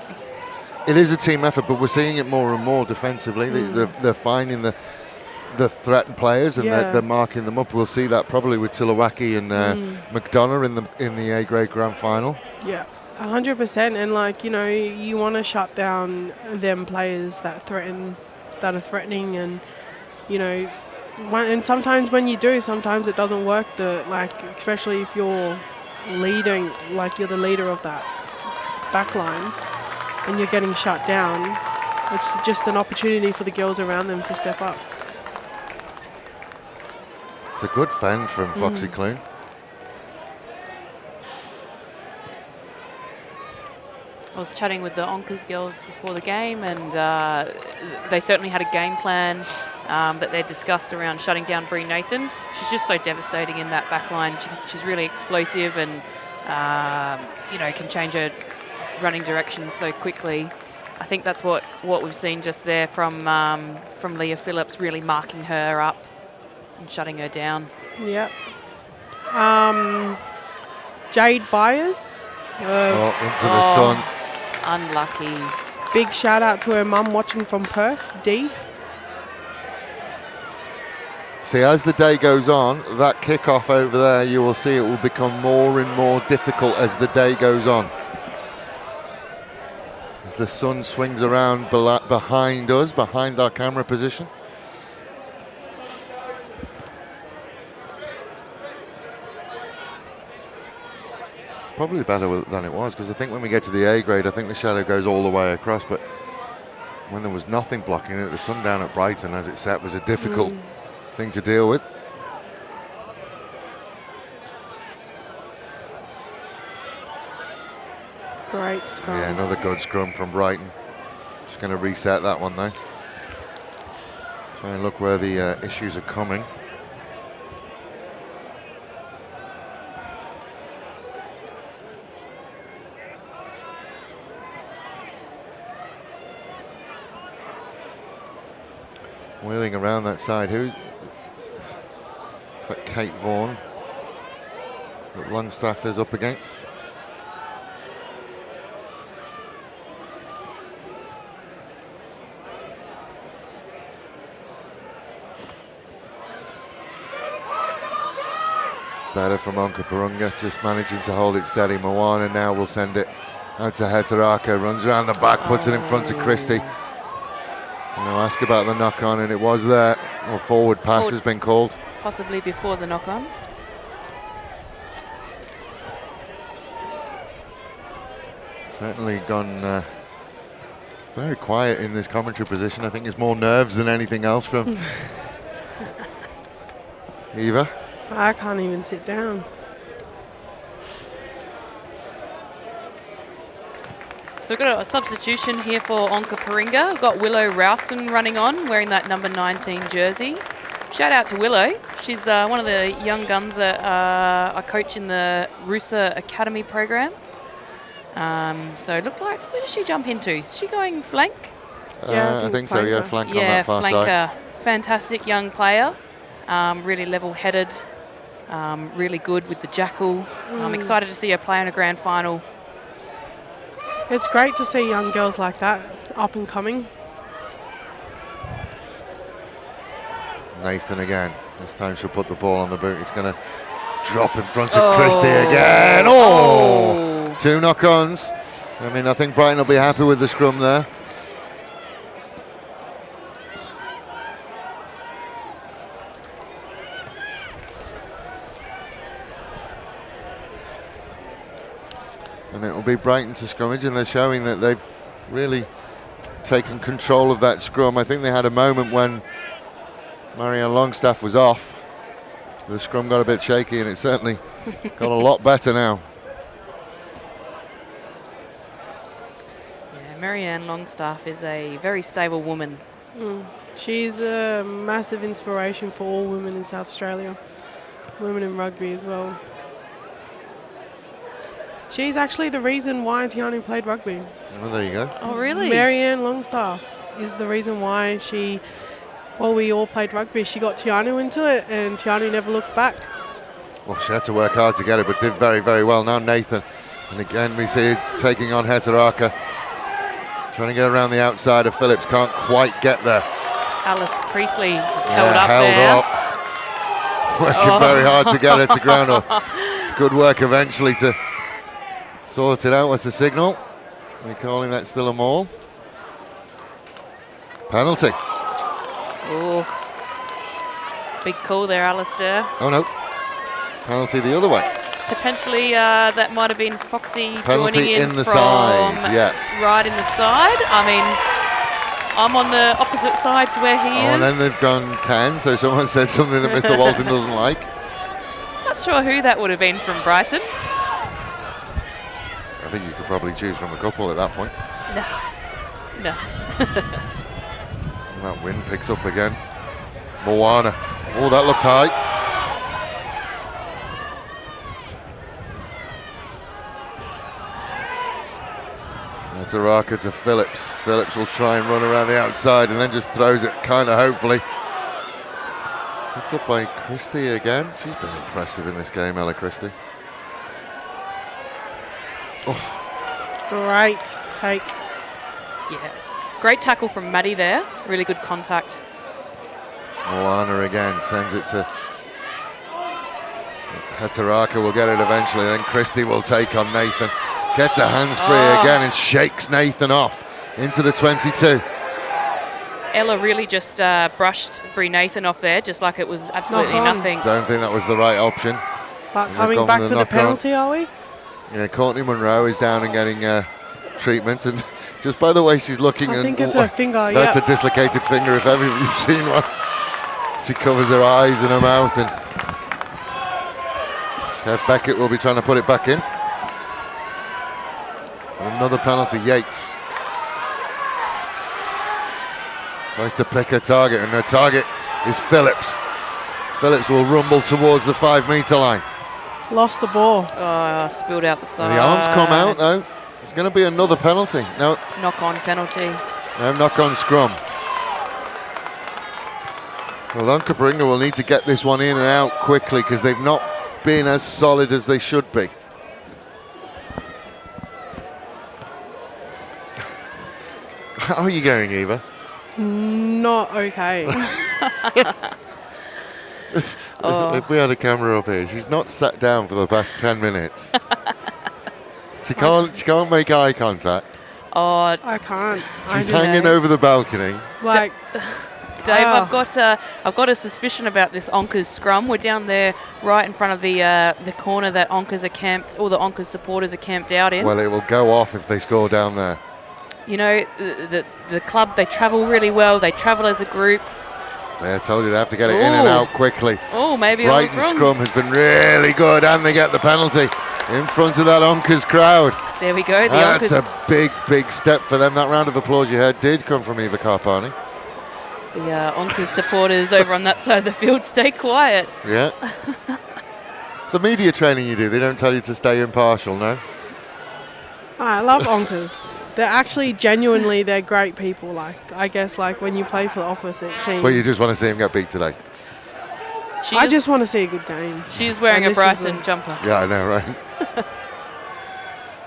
It is a team effort, but we're seeing it more and more defensively. They're finding the threatened players and they're marking them up. We'll see that probably with Tilawaki and McDonough in the A-grade grand final. Yeah. 100%, and you want to shut down them players that are threatening, and and sometimes when you do, sometimes it doesn't work. Especially if you're leading, you're the leader of that backline, and you're getting shut down. It's just an opportunity for the girls around them to step up. It's a good fend from Foxy Clune. I was chatting with the Onkers girls before the game, and they certainly had a game plan that they discussed around shutting down Bree Nathan. She's just so devastating in that back line. She's really explosive and, can change her running direction so quickly. I think that's what we've seen just there from Leah Phillips, really marking her up and shutting her down. Yep. Jade Byers. Into the sun. Unlucky. Big shout out to her mum watching from Perth, Dee. See, as the day goes on, that kickoff over there, you will see it will become more and more difficult as the day goes on. As the sun swings around behind us, behind our camera position. Probably better than it was, because I think when we get to the A grade, I think the shadow goes all the way across, but when there was nothing blocking it, the sun down at Brighton as it set was a difficult thing to deal with. Great scrum. Yeah, another good scrum from Brighton. Just going to reset that one though. Try and look where the issues are coming. Wheeling around that side, who's that? Kate Vaughan that Longstaff is up against. Better from Onkaparing, just managing to hold it steady. Moana now will send it out to Hetaraka, runs around the back, puts it in front of Christie. And I'll ask about the knock-on, and it was there. Well, forward pass has been called. Possibly before the knock-on. Certainly gone very quiet in this commentary position. I think it's more nerves than anything else from Eva. I can't even sit down. So we've got a substitution here for Onkaparing. We've got Willow Rouston running on, wearing that number 19 jersey. Shout out to Willow. She's one of the young guns that I coach in the Rusa Academy program. So look like, where does she jump into? Is she going flank? Yeah, I think so, yeah, flank on that far flanker. side. Fantastic young player. Really level-headed. Really good with the jackal. I'm excited to see her play in a grand final. It's great to see young girls like that up and coming. Nathan again. This time she'll put the ball on the boot. It's going to drop in front of Christie again. Oh! 2 knock-ons. I mean, I think Brighton will be happy with the scrum there. And it will be Brighton to scrummage, and they're showing that they've really taken control of that scrum. I think they had a moment when Marianne Longstaff was off. The scrum got a bit shaky, and it certainly got a lot better now. Yeah, Marianne Longstaff is a very stable woman. She's a massive inspiration for all women in South Australia, women in rugby as well. She's actually the reason why Tianu played rugby. Oh, there you go. Oh, really? Marianne Longstaff is the reason why we all played rugby. She got Tianu into it, and Tianu never looked back. Well, she had to work hard to get it, but did very, very well. Now Nathan, and again we see taking on Hetaraka. Trying to get around the outside of Phillips, can't quite get there. Alice Priestley is held up there. Working very hard to get it to ground. It's good work eventually to sort it out. What's the signal? We're calling that still a maul. Penalty. Oh, big call there, Alistair. Oh no, penalty the other way. Potentially that might have been Foxy Penalty joining in in the from side, yeah. right in the side. I mean, I'm on the opposite side to where he is. And then they've gone 10, so someone said something that Mr. Walton doesn't like. Not sure who that would have been from Brighton. I think you could probably choose from a couple at that point. No. And that wind picks up again. Moana. Oh, that looked high. Hetaraka to Phillips. Phillips will try and run around the outside and then just throws it kind of hopefully. Picked up by Christie again. She's been impressive in this game, Ella Christie. Oh. Great take. Yeah. Great tackle from Maddie there. Really good contact. Moana again sends it to Hetaraka. Will get it eventually. Then Christie will take on Nathan. Gets her hands free again and shakes Nathan off into the 22. Ella really just brushed Brie Nathan off there, just like it was absolutely nothing. Don't think that was the right option. But coming back to the penalty, are we? Yeah, Courtney Munro is down and getting treatment. And just by the way she's looking, I think it's her finger, that's a dislocated finger if ever you've seen one. She covers her eyes and her mouth. And Kev Beckett will be trying to put it back in. Another penalty, Yates. Tries to pick her target, and her target is Phillips. Phillips will rumble towards the 5 metre line. Lost the ball. Oh, spilled out the side. And the arms come out though. It's going to be another penalty. No. Knock-on penalty. No knock-on scrum. Well, Onkaparing will need to get this one in and out quickly because they've not been as solid as they should be. How are you going, Eva? Not okay. If we had a camera up here, she's not sat down for the past 10 minutes. She can't make eye contact. Oh, I can't. She's hanging over the balcony. Like, Dave, I've got a suspicion about this Onkers scrum. We're down there right in front of the corner that Onkers are camped, all the Onkers supporters are camped out in. Well, it will go off if they score down there. You know, the club, they travel really well. They travel as a group. Yeah, I told you they have to get it in and out quickly. Oh, maybe Brighton I was wrong. scrum has been really good, and they get the penalty in front of that Onkers crowd. There we go. That's a big, big step for them. That round of applause you heard did come from Eva Carpani. The Onkers supporters over on that side of the field stay quiet. Yeah. It's the media training you do. They don't tell you to stay impartial, no? I love Onkers. They're actually genuinely, they're great people. Like, I guess, like when you play for the opposite team. But you just want to see him get beat today. I just want to see a good game. She's wearing a Brighton jumper. Yeah, I know, right?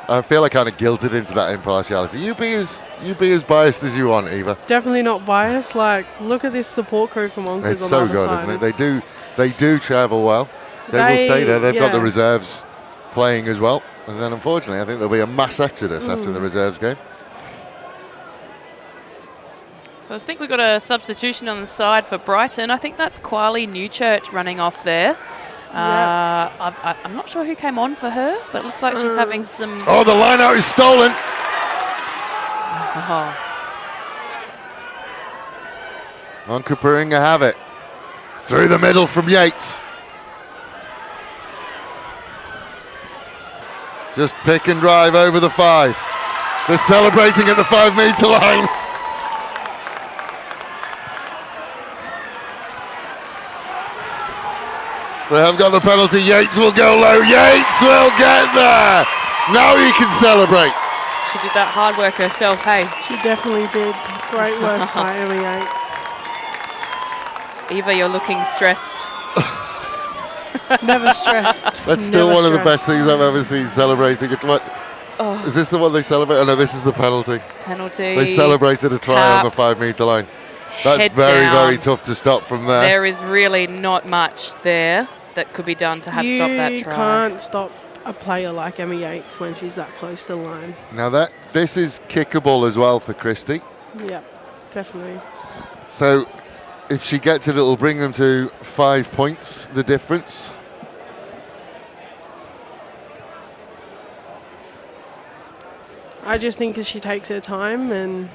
I feel I kind of guilted into that impartiality. You be as biased as you want, Eva. Definitely not biased. Like, look at this support crew from Onkers. It's on so the other good, side. isn't it? They do travel well. They will stay there. They've got the reserves playing as well. And then, unfortunately, I think there'll be a mass exodus after the reserves game. So I think we've got a substitution on the side for Brighton. I think that's Quali Newchurch running off there. I'm not sure who came on for her, but it looks like she's having some... Oh, the line out is stolen. Onkaparing have it. Through the middle from Yates. Just pick and drive over the 5. They're celebrating at the 5-metre line. They have got the penalty. Yates will go low. Yates will get there. Now you can celebrate. She did that hard work herself, hey? She definitely did. Great work by Emma Yates. Eva, you're looking stressed. Never stressed. That's still one of the best things I've ever seen celebrating. Is this the one they celebrate? Oh no, this is the penalty. Penalty. They celebrated a try on the 5-metre line. That's very, very tough to stop from there. There is really not much there that could be done to have stopped that try. You can't stop a player like Emma Yates when she's that close to the line. Now this is kickable as well for Christie. Yeah, definitely. So if she gets it, it'll bring them to 5 points, the difference. I just think as she takes her time and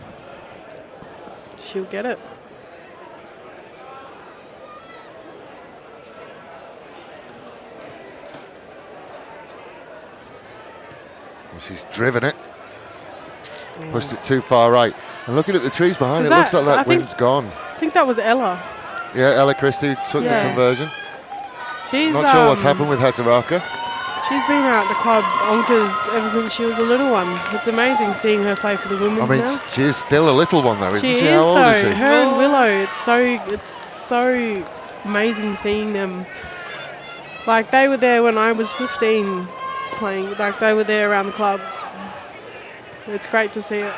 she'll get it. Well, she's driven it. Pushed it too far right. And looking at the trees behind, it looks like that wind's gone. I think that was Ella. Yeah, Ella Christie took the conversion. She's not sure what's happened with Hataraka. She's been out at the club, Onkas, ever since she was a little one. It's amazing seeing her play for the women's now. She is still a little one though, isn't she? She How is old though. is she? Her and Willow, it's so amazing seeing them. Like they were there when I was 15 playing. Like they were there around the club. It's great to see it.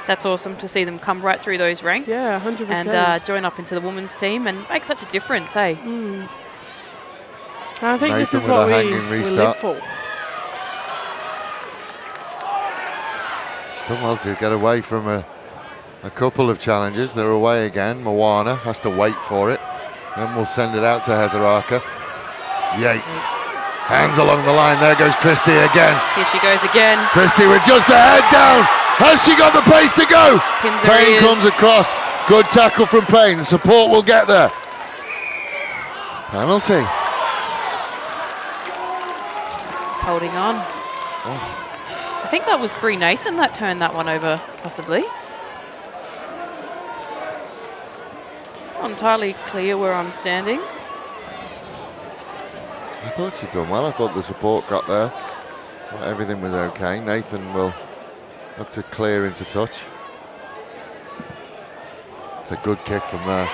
That's awesome to see them come right through those ranks. Yeah, 100%. And join up into the women's team and make such a difference, hey? I think this is what we live for. She's done well to get away from a couple of challenges. They're away again. Moana has to wait for it. Then we'll send it out to Hataraka. Yates. Hands along the line. There goes Christie again. Here she goes again. Christie with just the head down. Has she got the pace to go? Payne comes across. Good tackle from Payne. Support will get there. Penalty. Holding on. I think that was Brie Nathan that turned that one over, possibly. Not entirely clear where I'm standing. I thought she'd done well. I thought the support got there. Thought everything was okay. Nathan will look to clear into touch. It's a good kick from there.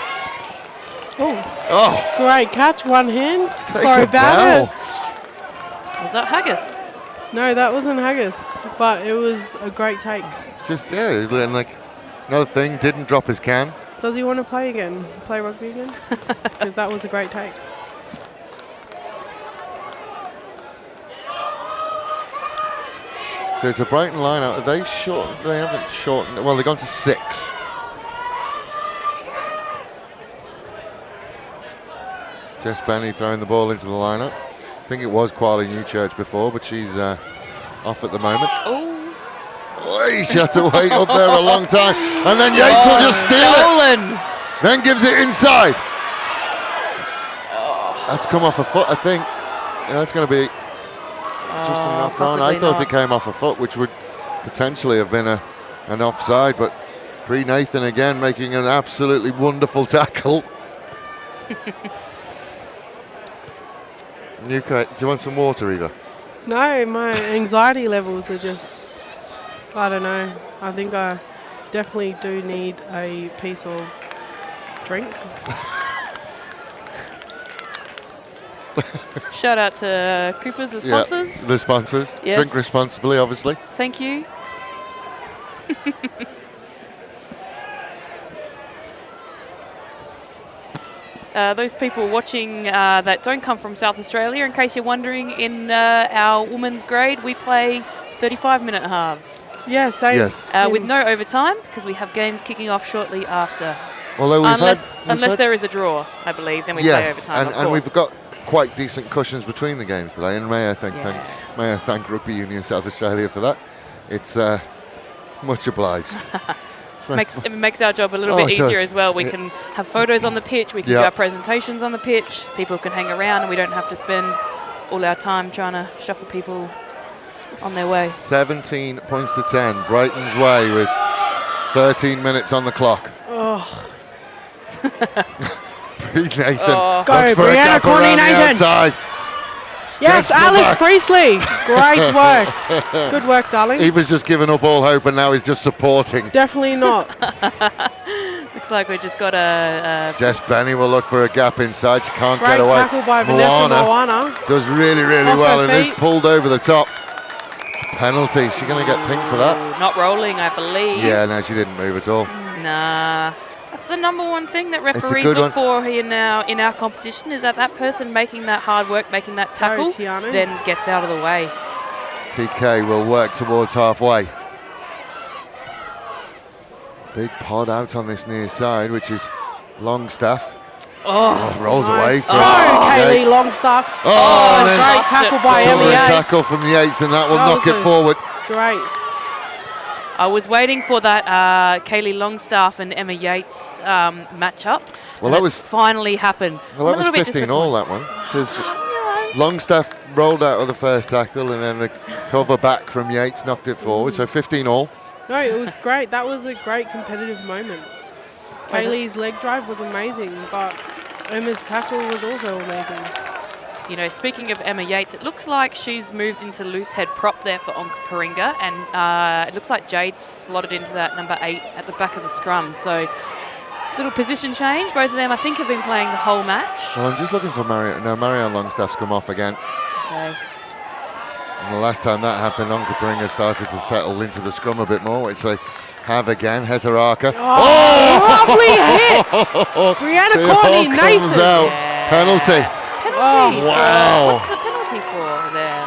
Oh, great catch, one hand. Sorry about it. Was that Haggis? No, that wasn't Haggis, but it was a great take. Just, yeah, and like another thing, didn't drop his can. Does he want to play again? Play rugby again? Because that was a great take. So it's a Brighton line-out. Are they short? They haven't shortened. Well, they've gone to 6. Jess Benny throwing the ball into the line-up. I think it was Kwali Newchurch before, but she's off at the moment. Oh, she had to wait up there a long time. And then Yates will just steal it. Then gives it inside. That's come off a foot, I think. Yeah, that's going to be just a knock on. I thought it came off a foot, which would potentially have been an offside, but Brie Nathan again making an absolutely wonderful tackle. Do you want some water, Eva? No, my anxiety levels are just, I don't know. I think I definitely do need a piece of drink. Shout out to Cooper's, the sponsors. Yeah, the sponsors. Yes. Drink responsibly, obviously. Thank you. Those people watching that don't come from South Australia, in case you're wondering, in our women's grade, we play 35-minute halves. Yeah, same. Yes. With no overtime, because we have games kicking off shortly after. Although unless there is a draw, I believe, then we play overtime. And we've got quite decent cushions between the games today, and may I thank Rugby Union South Australia for that. It's much obliged. It makes our job a little bit easier as well. We can have photos on the pitch, we can do our presentations on the pitch, people can hang around, and we don't have to spend all our time trying to shuffle people on their way. 17 points to 10, Brighton's way with 13 minutes on the clock. Oh. Nathan Go, looks for a Brianna gap Corney, around the Nathan. outside. Yes, Alice Priestley. Great work. Good work, darling. He was just giving up all hope, and now he's just supporting. Definitely not. Looks like we just got a Jess Benny will look for a gap inside. She can't Great get away. tackle by Vanessa Moana. Does really, really Off well, her and is feet. pulled over the top. Penalty. She's going to get pinged for that. not rolling, I believe. Yeah, no, she didn't move at all. Nah. That's the number one thing that It's a referees good look one. for here now in our competition, is that person making that hard work, making that tackle, Tiana. then gets out of the way. TK will work towards halfway. Big pod out on this near side, which is Longstaff. Rolls away Nice. from Kaylee Yates. Longstaff. And then Great tackle by double Ellie Yates. tackle from Yates, and that will That knock was it a- forward. Great. I was waiting for that Kaylee Longstaff and Emma Yates matchup. Well, and that it's finally happened. Well, I'm that a was little bit 15 all, that one. Because Longstaff rolled out of the first tackle, and then the cover back from Yates knocked it forward. So 15 all. No, it was great. That was a great competitive moment. Kaylee's leg drive was amazing, but Emma's tackle was also amazing. You know, speaking of Emma Yates, it looks like she's moved into loose head prop there for Onkaparing, and it looks like Jade's slotted into that number 8 at the back of the scrum. So, little position change. Both of them, I think, have been playing the whole match. Well, I'm just looking for Marianne. No, Marianne Longstaff's come off again. Okay. And the last time that happened, Onkaparing started to settle into the scrum a bit more, which they have again. Heterarka. Lovely hit! Brianna It Courtney, all comes Nathan. out. Yeah. Penalty. Penalty. wow. What's the penalty for there?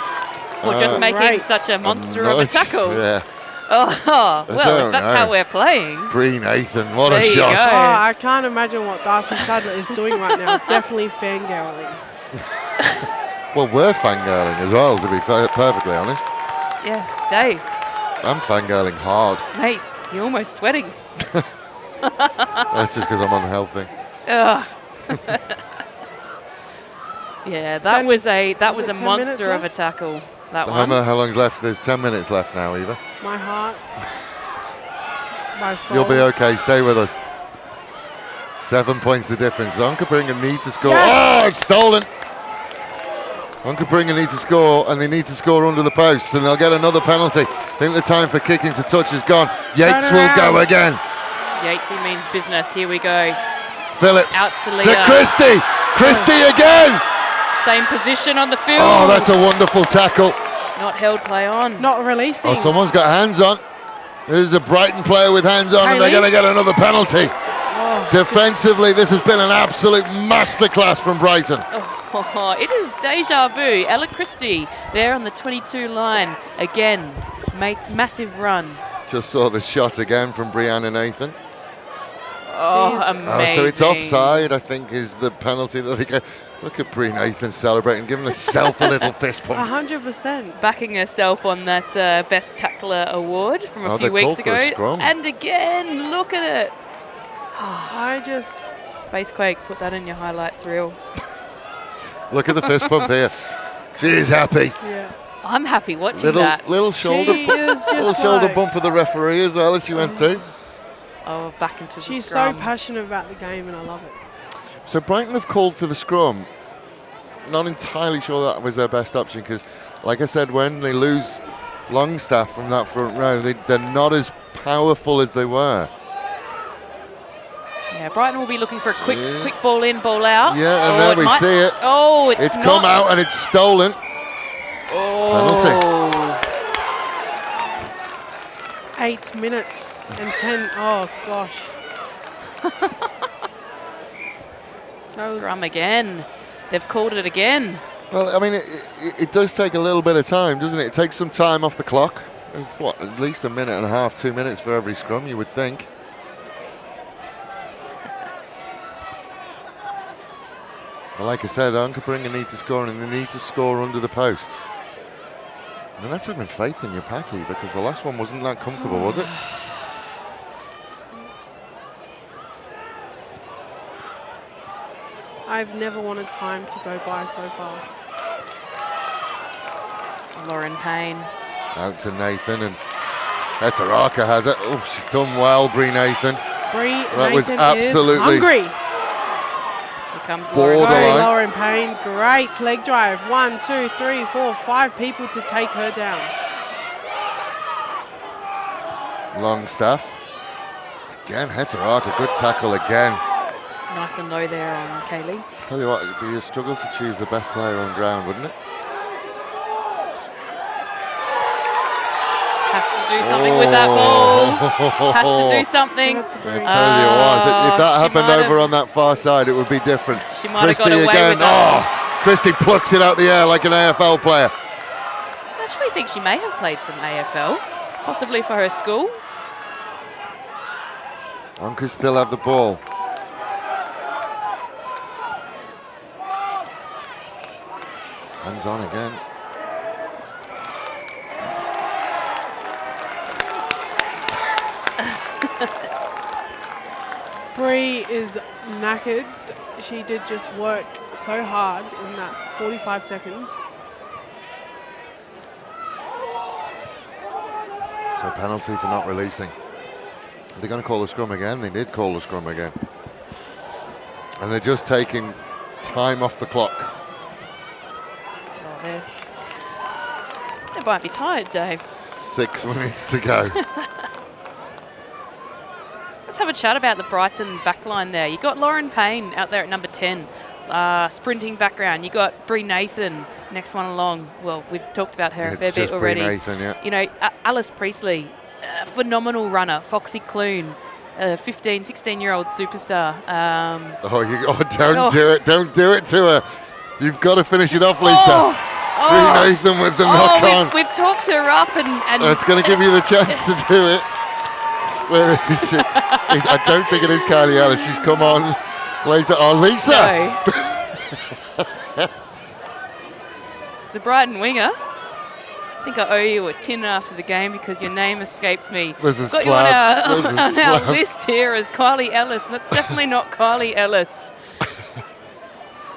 For just making Great. such a monster of a Nice. tackle. Yeah. Oh, well, don't if that's know. how we're playing. Bree Nathan, what a There you shot. go. I can't imagine what Darcy Sadler is doing right now. Definitely fangirling. Well, we're fangirling as well, to be perfectly honest. Yeah, Dave, I'm fangirling hard. mate, you're almost sweating. That's just because I'm unhealthy. Ugh. Yeah, that was a 10 minutes monster of a left? tackle. That How, one. how long's left? There's 10 minutes left now, Eva. My heart. My soul. You'll be okay. Stay with us. 7 points the difference. Onkaparing need to score. Yes! Oh, it's stolen. Onkaparing need to score, and they need to score under the posts, and they'll get another penalty. I think the time for kicking to touch is gone. Yates Turn will go around. again. Yatesy means business. Here we go. Phillips Out to to Leah. Christie. Christie again. Same position on the field. Oh, that's a wonderful tackle. Not held play on. Not releasing. Oh, someone's got hands on. There's a Brighton player with hands on, and they're Hayley? going to get another penalty. Oh, Defensively, this has been an absolute masterclass from Brighton. Oh, it is deja vu. Ella Christie there on the 22 line. Again, massive run. Just saw the shot again from Brianna Nathan. Oh, Jeez. amazing. Oh, so it's offside, I think, is the penalty that they get. Look at Brie Nathan celebrating, giving herself a little fist pump. 100%. Backing herself on that Best Tackler award from a Oh, few they've weeks called for a ago. scrum. And again, look at it. I just... Spacequake, put that in your highlights reel. Look at the fist pump here. She is happy. Yeah. I'm happy watching Little that. shoulder, She is just little shoulder like- bump of the referee as well as she went through. Oh, back into the She's scrum. so passionate about the game, and I love it. So Brighton have called for the scrum. Not entirely sure that was their best option because, like I said, when they lose Longstaff from that front row, they're not as powerful as they were. Yeah, Brighton will be looking for a quick ball in, ball out. Yeah, and Oh, there it we might- see it. Oh, It's not. come out and it's stolen. Oh. 8 minutes and 10. Oh, gosh. That was- Scrum again. They've called it again. Well, I mean, it does take a little bit of time, doesn't it? It takes some time off the clock. It's what, at least a minute and a half, 2 minutes for every scrum, you would think. Well, like I said, Onkaparing need to score, and they need to score under the posts. I mean, that's having faith in your pack, Eva, because the last one wasn't that comfortable, was it? I've never wanted time to go by so fast. Lauren Payne. Out to Nathan, and Hetaraka has it. Oh, she's done well, Brie Nathan. That was absolutely is hungry. Here comes borderline. Lauren. Lauren Payne, great leg drive. 1, 2, 3, 4, 5 people to take her down. Longstaff. Again, Hetaraka, good tackle again. Nice and low there on Kaylee. Tell you what, it'd be a struggle to choose the best player on ground, wouldn't it? Has to do something with that ball. Has to do something. That's a I great- tell you what, if that she happened might over have- on that far side, it would be different. She might have got Christie away again. with that. Oh, Christie plucks it out the air like an AFL player. I actually think she may have played some AFL, possibly for her school. Uncas still have the ball. Hands on again. Bree is knackered. She did just work so hard in that 45 seconds. So penalty for not releasing. Are they going to call the scrum again? They did call the scrum again. And they're just taking time off the clock. Oh, they might be tired, Dave. 6 minutes to go. Let's have a chat about the Brighton backline there. You got Lauren Payne out there at number 10, sprinting background. You got Brie Nathan, next one along. Well, we've talked about her a fair bit already. Brie Nathan, yeah. You know, Alice Priestley, phenomenal runner. Foxy Clune, 15, 16-year-old superstar. Don't do it to her. You've got to finish it off, Lisa. Brie Nathan with the knock on. We've talked her up and It's going to give you the chance to do it. Where is she? I don't think it is Kylie Ellis. She's come on later. Oh, Lisa! No. The Brighton winger. I think I owe you a tin after the game because your name escapes me. There's a Got slab. you on our slab. list here as Kylie Ellis. And that's definitely not Kylie Ellis.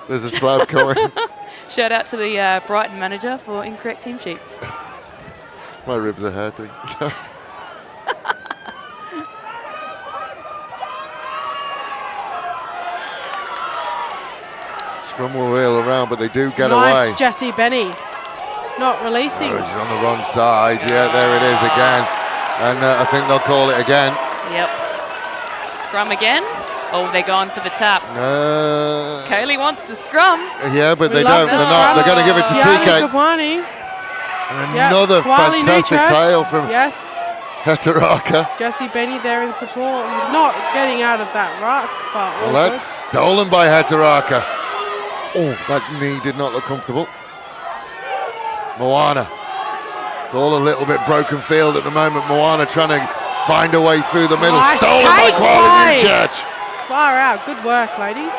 There's a slab coming. Shout out to the Brighton manager for incorrect team sheets. My ribs are hurting. Scrum will wheel around, but they do get away. Nice, Jessie Benny. Not releasing. Oh, she's on the wrong side. Yeah, there it is again. And I think they'll call it again. Yep. Scrum again. Oh, they're going for the tap. Kaylee wants to scrum. Yeah, but We they love don't. the They're not. scrum. They're going to give it to Tiana TK. Kapwani. And Yep. another Kwali fantastic Nutrash. tail from Yes. Hetaraka. Jessie Benny there in support. Not getting out of that ruck, but all Well, that's stolen by Hetaraka. Oh, that knee did not look comfortable. Moana. It's all a little bit broken field at the moment. Moana trying to find a way through the middle. Nice Stolen by take Kwali by- Nutrash. good. Far out. Good work, ladies.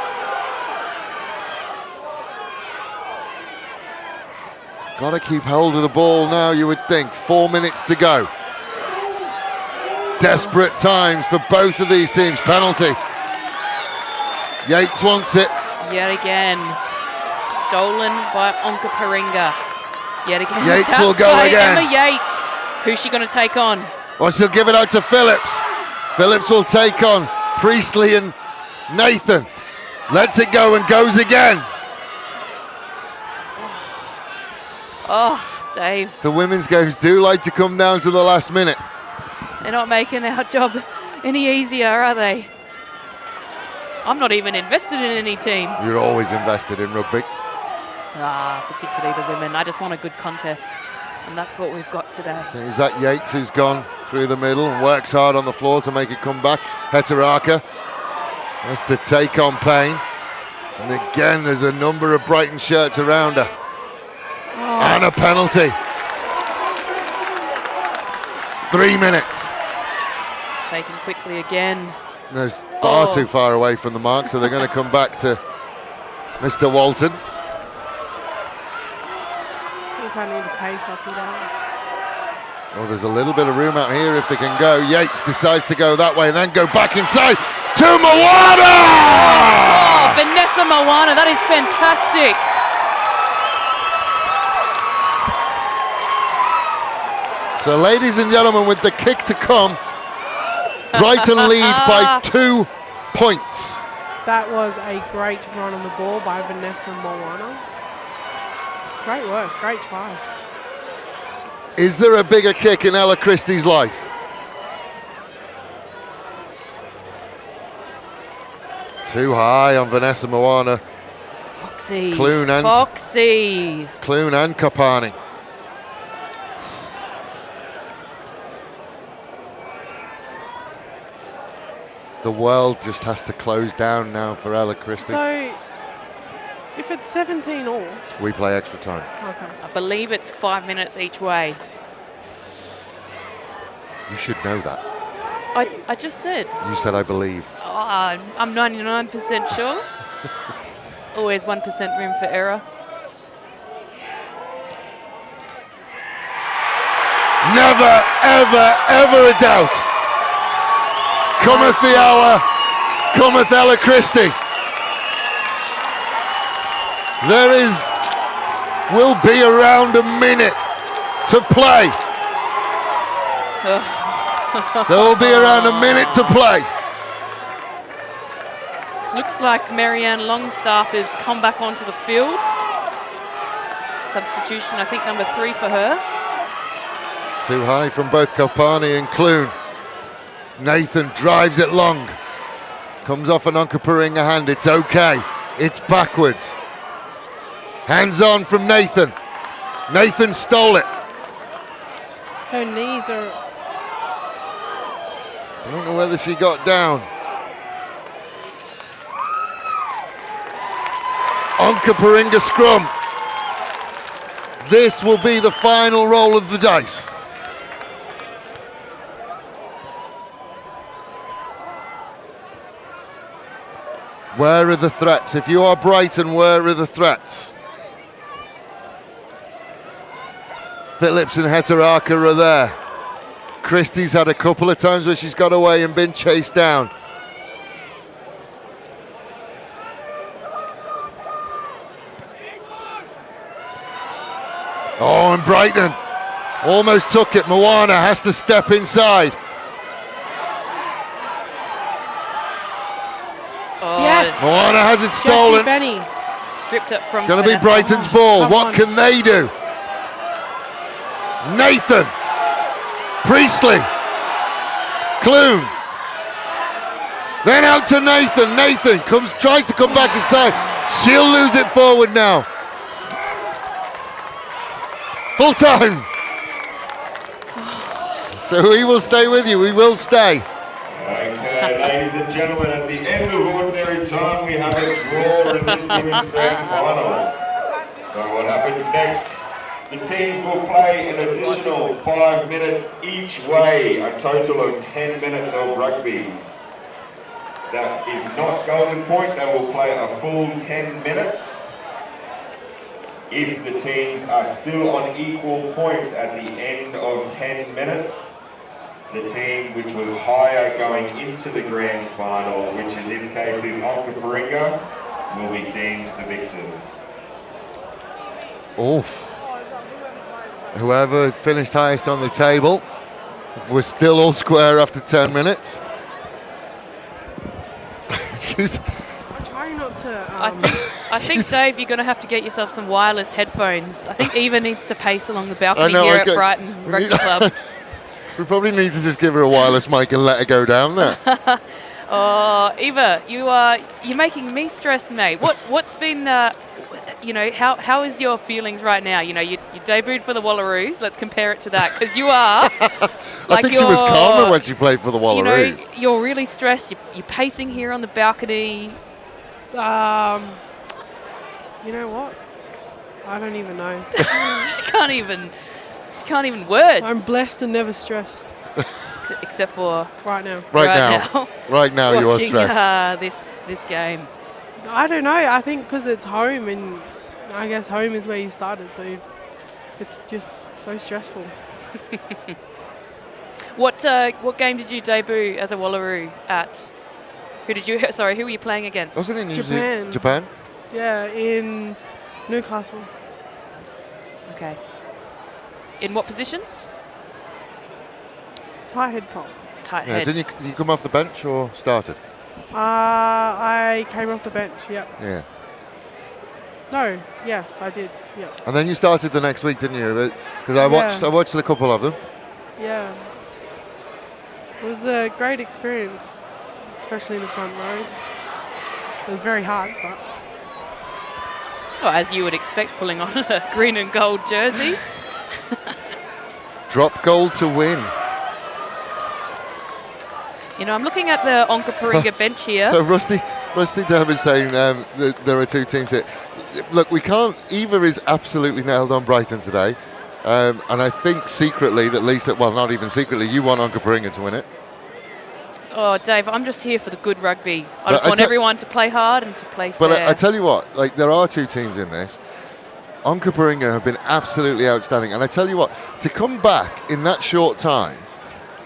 Got to keep hold of the ball now, you would think. 4 minutes to go. Desperate times for both of these teams. Penalty. Yates wants it. Yet again. Stolen by Onkaparing. Yet again. Yates tapped will go by again. Emma Yates. Who's she going to take on? Or she'll give it out to Phillips. Phillips will take on Priestley and Nathan. Lets it go and goes again. Oh, Dave. The women's games do like to come down to the last minute. They're not making our job any easier, are they? I'm not even invested in any team. You're always invested in rugby. Particularly the women. I just want a good contest. And that's what we've got today. Is that Yates who's gone through the middle and works hard on the floor to make it come back? Hetaraka has to take on Payne. And again, there's a number of Brighton shirts around her. And a penalty. 3 minutes. Taken quickly again. There's far too far away from the mark, so they're going to come back to Mr. Walton. I think I need to pace up and down. Oh, there's a little bit of room out here if they can go. Yates decides to go that way and then go back inside to Moana! Oh, Vanessa Moana, that is fantastic. So, ladies and gentlemen, with the kick to come, Brighton lead by 2 points. That was a great run on the ball by Vanessa Moana. Great work, great try. Is there a bigger kick in Ella Christie's life? Too high on Vanessa Moana. Foxy. Clune and Onkaparing. The world just has to close down now for Ella Christie. So, if it's 17 all, We play extra time. okay. I believe it's 5 minutes each way. You should know that. I just said. You said I believe. Oh, I'm 99% sure. Always 1% room for error. Never, ever, ever a doubt. Cometh the hour, cometh Ella Christie. Will be around a minute to play. There will be around a minute to play. Looks like Marianne Longstaff has come back onto the field. Substitution, I think, number 3 for her. Too high from both Kopani and Clune. Nathan drives it long. Comes off an Onkaparing hand. It's okay. It's backwards. Hands on from Nathan. Nathan stole it. Her knees are... Don't know whether she got down. Onkaparing scrum. This will be the final roll of the dice. Where are the threats? If you are Brighton, where are the threats? Phillips and Heterarka are there. Christie's had a couple of times where she's got away and been chased down. Oh, and Brighton almost took it. Moana has to step inside. Oh, Yes. Moana has it Jessie stolen. Benny. stripped it from Going to be Vanessa. Brighton's ball. Come What on. can they do? Nathan. Priestley. Clune. Then out to Nathan. Nathan tries to come back inside. She'll lose it forward now. Full time. So we will stay with you. We will stay. Okay, ladies and gentlemen, at the end of ordinary time, we have a draw in this women's grand final. So what happens next? The teams will play an additional 5 minutes each way, a total of 10 minutes of rugby. That is not golden point, they will play a full 10 minutes. If the teams are still on equal points at the end of 10 minutes, the team which was higher going into the grand final, which in this case is Onkaparing, will be deemed the victors. Oof. Whoever finished highest on the table. We're still all square after 10 minutes. She's I'm trying not to... I think, Dave, you're going to have to get yourself some wireless headphones. I think Eva needs to pace along the balcony here at Brighton Rugby Club. We probably need to just give her a wireless mic and let her go down there. Oh, Eva, you're making me stressed, mate. What's been, how is your feelings right now? You know, you debuted for the Wallaroos. Let's compare it to that, because you are. I think she was calmer when she played for the Wallaroos. You know, you're really stressed. You're pacing here on the balcony. You know what? I don't even know. She can't even words. I'm blessed and never stressed Except for right now. Right now you are watching, stressed. this game. I don't know. I think because it's home, and I guess home is where you started, so it's just so stressful. What game did you debut as a Wallaroo at? Who were you playing against? Wasn't it New Japan. Zealand? Japan? Yeah, in Newcastle. Okay. In what position? Tight head prop. Tight Yeah, head. did you come off the bench or started? I came off the bench. Yep. Yeah. No. Yes, I did. Yep. And then you started the next week, didn't you? Because I watched a couple of them. Yeah. It was a great experience, especially in the front row. It was very hard, but Well, as you would expect, pulling on a green and gold jersey. Drop goal to win. You know, I'm looking at the Onkaparing bench here. So Rusty Durbin saying that there are two teams here. Look, we can't. Eva is absolutely nailed on Brighton today. And I think secretly that Lisa, well, not even secretly, you want Onkaparing to win it. Oh, Dave, I'm just here for the good rugby. I just want everyone to play hard and to play fair. But I tell you what, like there are two teams in this. Onkaparing have been absolutely outstanding. And I tell you what, to come back in that short time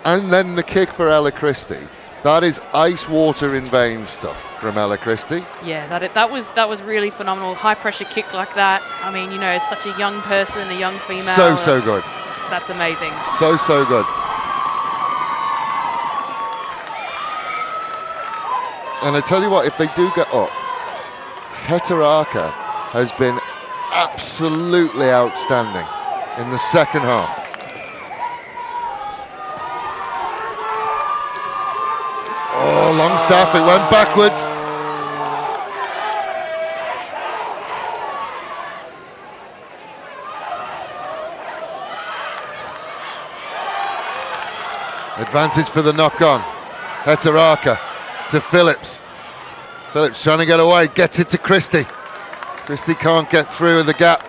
and then the kick for Ella Christie, that is ice water in veins stuff from Ella Christie. Yeah, that was really phenomenal. High pressure kick like that. I mean, you know, as such a young person, a young female. So good. That's amazing. So good. And I tell you what, if they do get up, Heterarka has been absolutely outstanding in the second half. Oh, Longstaff, it went backwards. Advantage for the knock-on. Heterarka to Phillips. Phillips trying to get away, gets it to Christie. Christie can't get through the gap.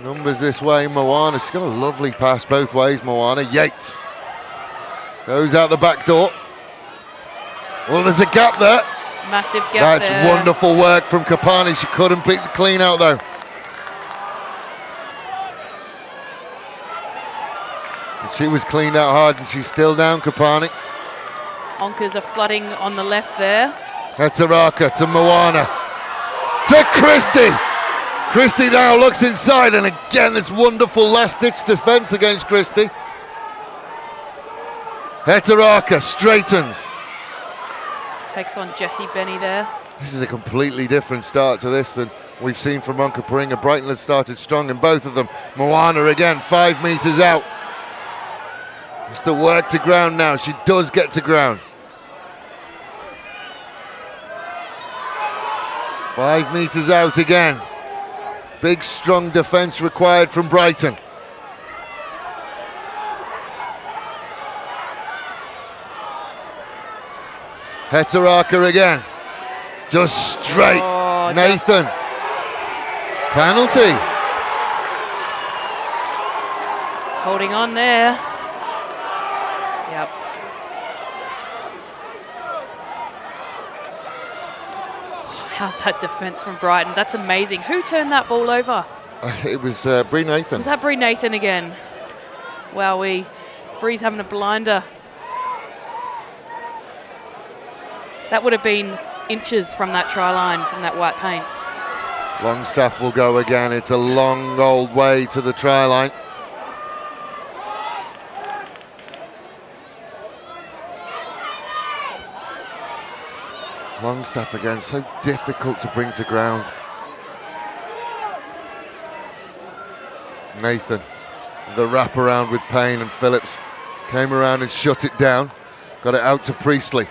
Numbers this way, Moana. She's got a lovely pass both ways, Moana. Yates goes out the back door. Well, there's a gap there. Massive gap there. That's wonderful work from Kapani. She couldn't beat the clean out though. And she was cleaned out hard and she's still down, Kapani. Onkas are flooding on the left there. Heterarka to Moana. To Christie. Christie now looks inside and again this wonderful last-ditch defence against Christie. Heterarka straightens. Takes on Jessie Benny there. This is a completely different start to this than we've seen from Onkaparing. Brighton has started strong in both of them. Moana again, 5 metres out. Has to work to ground now. She does get to ground. 5 metres out again. Big, strong defence required from Brighton. Heterarka again. Just straight. Oh, Nathan. Penalty. Holding on there. Yep. How's that defence from Brighton? That's amazing. Who turned that ball over? It was Bree Nathan. Was that Bree Nathan again? Wowee. Bree's having a blinder. That would have been inches from that try line, from that white paint. Longstaff will go again. It's a long old way to the try line. Longstaff again, so difficult to bring to ground. Nathan, the wraparound with Payne and Phillips, came around and shut it down. Got it out to Priestley.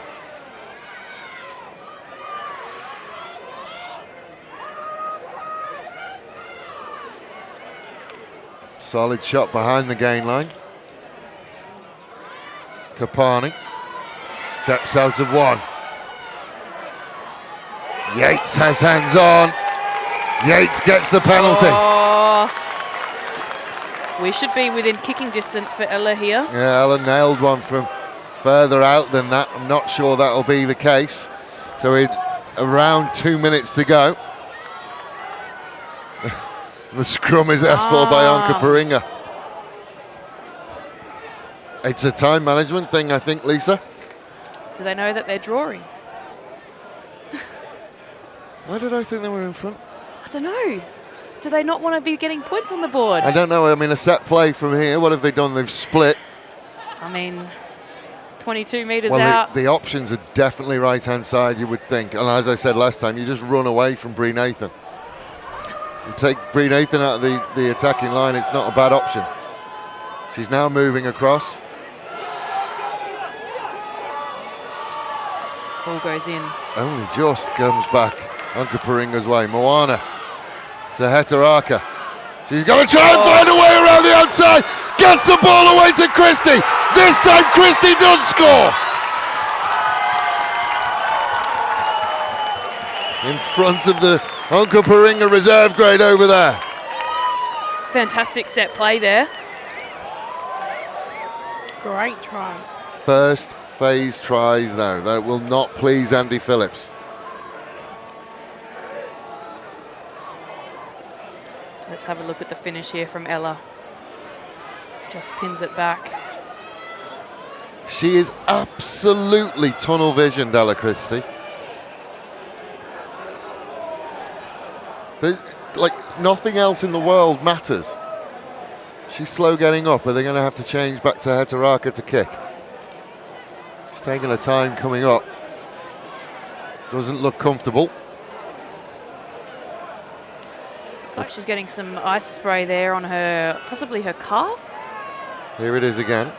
Solid shot behind the gain line. Kapani steps out of one. Yates has hands on. Yates gets the penalty. Oh, we should be within kicking distance for Ella here. Yeah, Ella nailed one from further out than that. I'm not sure that'll be the case. So around 2 minutes to go. The scrum is asked for by Onkaparing. It's a time management thing, I think, Lisa. Do they know that they're drawing? Why did I think they were in front? I don't know. Do they not want to be getting points on the board? I don't know. I mean, a set play from here. What have they done? They've split. I mean, 22 metres Well, out. the options are definitely right-hand side, you would think. And as I said last time, you just run away from Brie Nathan. You take Brie Nathan out of the attacking line, it's not a bad option. She's now moving across. Ball goes in. Only just comes back Onkaparinga's way. Moana to Hetaraka. She's going to try and find a way around the outside. Gets the ball away to Christie. This time Christie does score. In front of the Onkaparinga reserve grade over there. Fantastic set play there. Great try. First phase tries though. That will not please Andy Phillips. Let's have a look at the finish here from Ella. Just pins it back. She is absolutely tunnel visioned, Ella Christie. Like nothing else in the world matters. She's slow getting up. Are they going to have to change back to Hetaraka to kick? She's taking her time coming up. Doesn't look comfortable. Looks like she's getting some ice spray there on her, possibly her calf. Here it is again.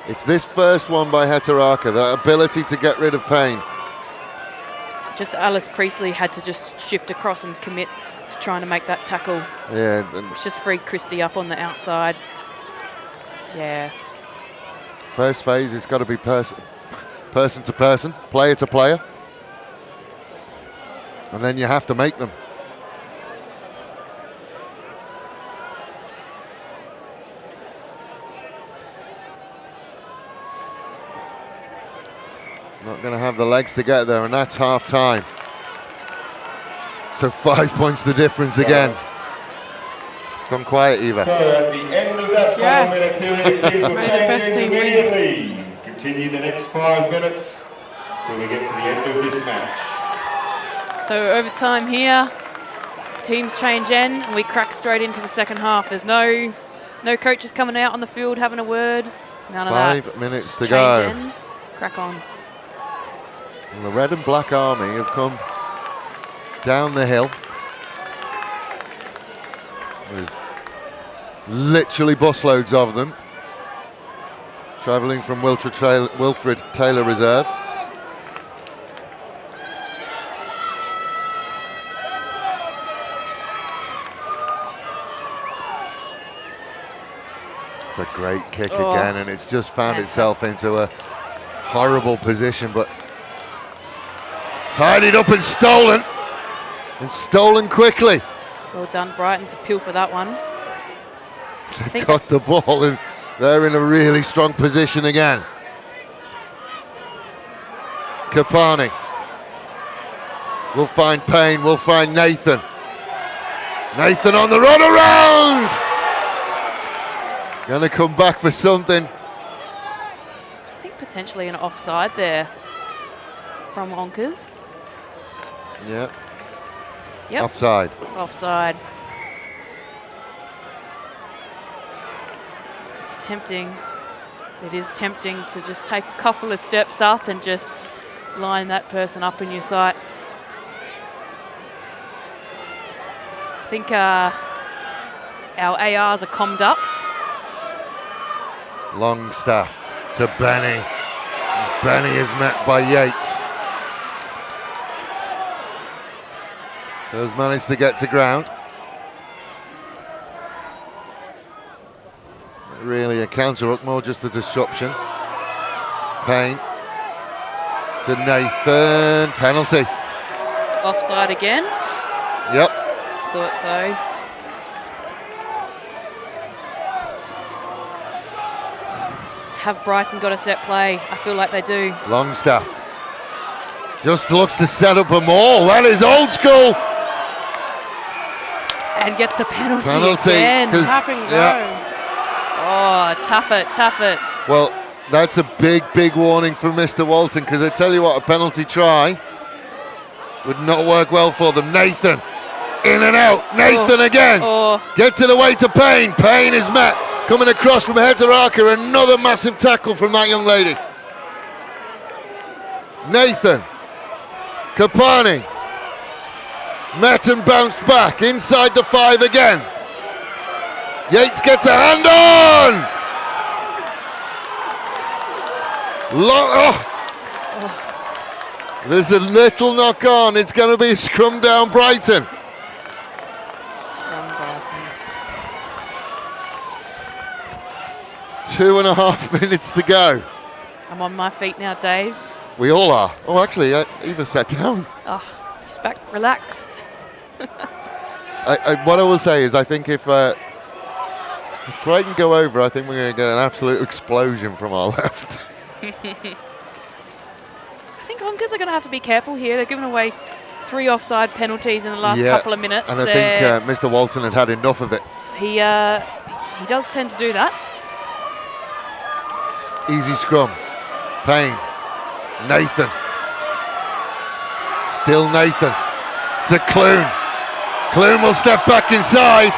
It's this first one by Hetaraka, the ability to get rid of pain. Just Alice Priestley had to just shift across and commit to trying to make that tackle. Yeah. Which just freed Christie up on the outside. Yeah. First phase, it's got to be person to person, player to player. And then you have to make them. Not going to have the legs to get there, and that's half time. So 5 points the difference again. Gone quiet, Eva. So at the end of that 5 minute period, teams will change ends immediately. Continue the next 5 minutes till we get to the end of this match. So overtime here. Teams change end, and we crack straight into the second half. There's no coaches coming out on the field having a word. None of that. 5 minutes to Change go. ends. Crack on. And the Red and Black Army have come down the hill. There's literally busloads of them travelling from Wilfred Taylor Reserve. It's a great kick again, and it's just found itself into a horrible position, but tidied up and stolen quickly. Well done, Brighton, to peel for that one. They've got the ball and they're in a really strong position again. Kapani will find Payne, will find Nathan. Nathan on the run around. Gonna come back for something. I think potentially an offside there from Onkers. Yeah. Yep. Offside. Offside. It's tempting. It is tempting to just take a couple of steps up and just line that person up in your sights. I think our ARs are commed up. Longstaff to Benny. Benny is met by Yates. So has managed to get to ground. Really a counter-hook, more just a disruption. Payne to Nathan. Penalty. Offside again. Yep. Thought so. Have Brighton got a set play? I feel like they do. Longstaff Just looks to set up a maul. That is old school. And gets the penalty Again. Tap and go. Oh, tap it. Well, that's a big warning from Mr. Walton, because I tell you what, a penalty try would not work well for them. Nathan, in and out. Nathan again. Gets it away to Payne. Payne is met. Coming across from Hetaraka. Another massive tackle from that young lady. Nathan. Kapani. Met and bounced back. Inside the 5 again. Yates gets a hand on. There's a little knock on. It's going to be a scrum down Brighton. Scrum Brighton. 2.5 minutes to go. I'm on my feet now, Dave. We all are. Oh, actually, Eva sat down. Oh, just back relaxed. What I will say is, I think if Brighton go over, I think we're going to get an absolute explosion from our left. I think Onkers are going to have to be careful here. They're giving away 3 offside penalties in the last couple of minutes. And I think Mr. Walton had enough of it. He does tend to do that. Easy scrum. Payne. Nathan. Still Nathan. To Clune. Clune will step back inside.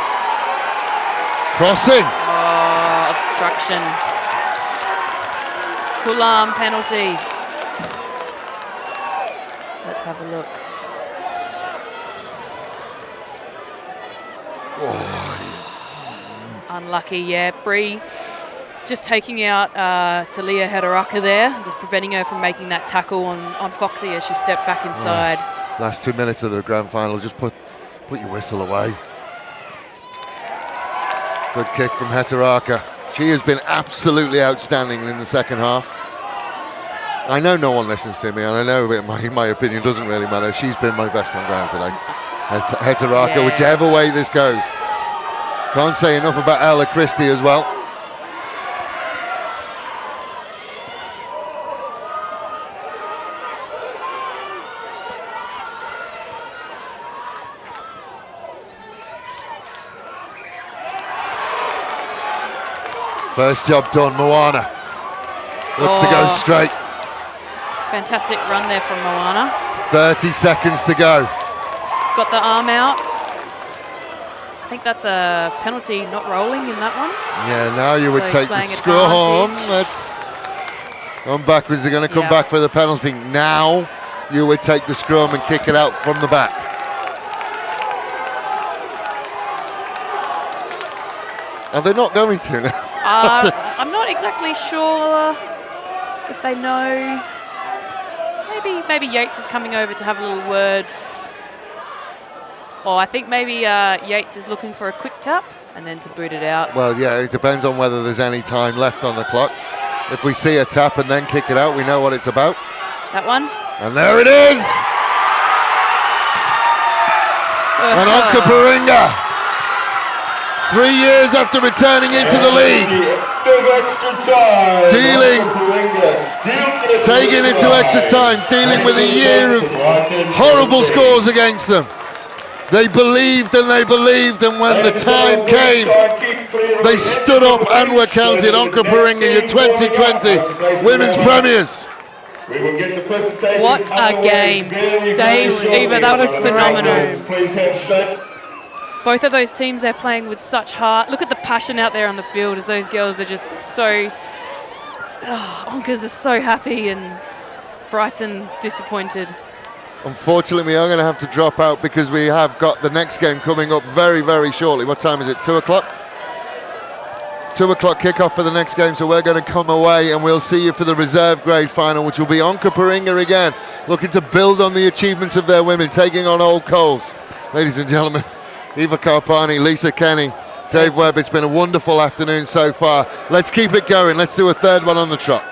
Crossing. Oh, obstruction. Full arm penalty. Let's have a look. Unlucky, yeah. Bree just taking out Talia Hetaraka there, just preventing her from making that tackle on Foxy as she stepped back inside. Last 2 minutes of the grand final, just put your whistle away. Good kick from Hetaraka. She has been absolutely outstanding in the second half. I know no one listens to me, and I know that my opinion doesn't really matter. She's been my best on ground today. Hetaraka, whichever way this goes. Can't say enough about Ella Christie as well. First job done, Moana. Looks to go straight. Fantastic run there from Moana. 30 seconds to go. He's got the arm out. I think that's a penalty not rolling in that one. Yeah, now you would take the scrum. Let's gone backwards. They're going to come back for the penalty. Now you would take the scrum and kick it out from the back. Are they not going to now? I'm not exactly sure if they know. Maybe Yates is coming over to have a little word. Or I think maybe Yates is looking for a quick tap and then to boot it out. Well, yeah, it depends on whether there's any time left on the clock. If we see a tap and then kick it out, we know what it's about. That one. And there it is! And Onkaparing, 3 years after returning into the league, taking it to extra time, dealing with a year of horrible scores against them. They believed and they believed, and when the time came, they stood up and were counted. Onkaparing, your 2020 Women's Premiers. What a game. Dave, Eva, that was phenomenal. Both of those teams, they're playing with such heart. Look at the passion out there on the field as those girls are just so... Onkers are so happy and Brighton disappointed. Unfortunately, we are going to have to drop out because we have got the next game coming up very, very shortly. What time is it? 2 o'clock? 2 o'clock kickoff for the next game, so we're going to come away and we'll see you for the reserve grade final, which will be Onkaparing again, looking to build on the achievements of their women, taking on Old Coles. Ladies and gentlemen, Eva Karpani, Lisa Kenny, Dave Webb, it's been a wonderful afternoon so far. Let's keep it going. Let's do a third one on the trot.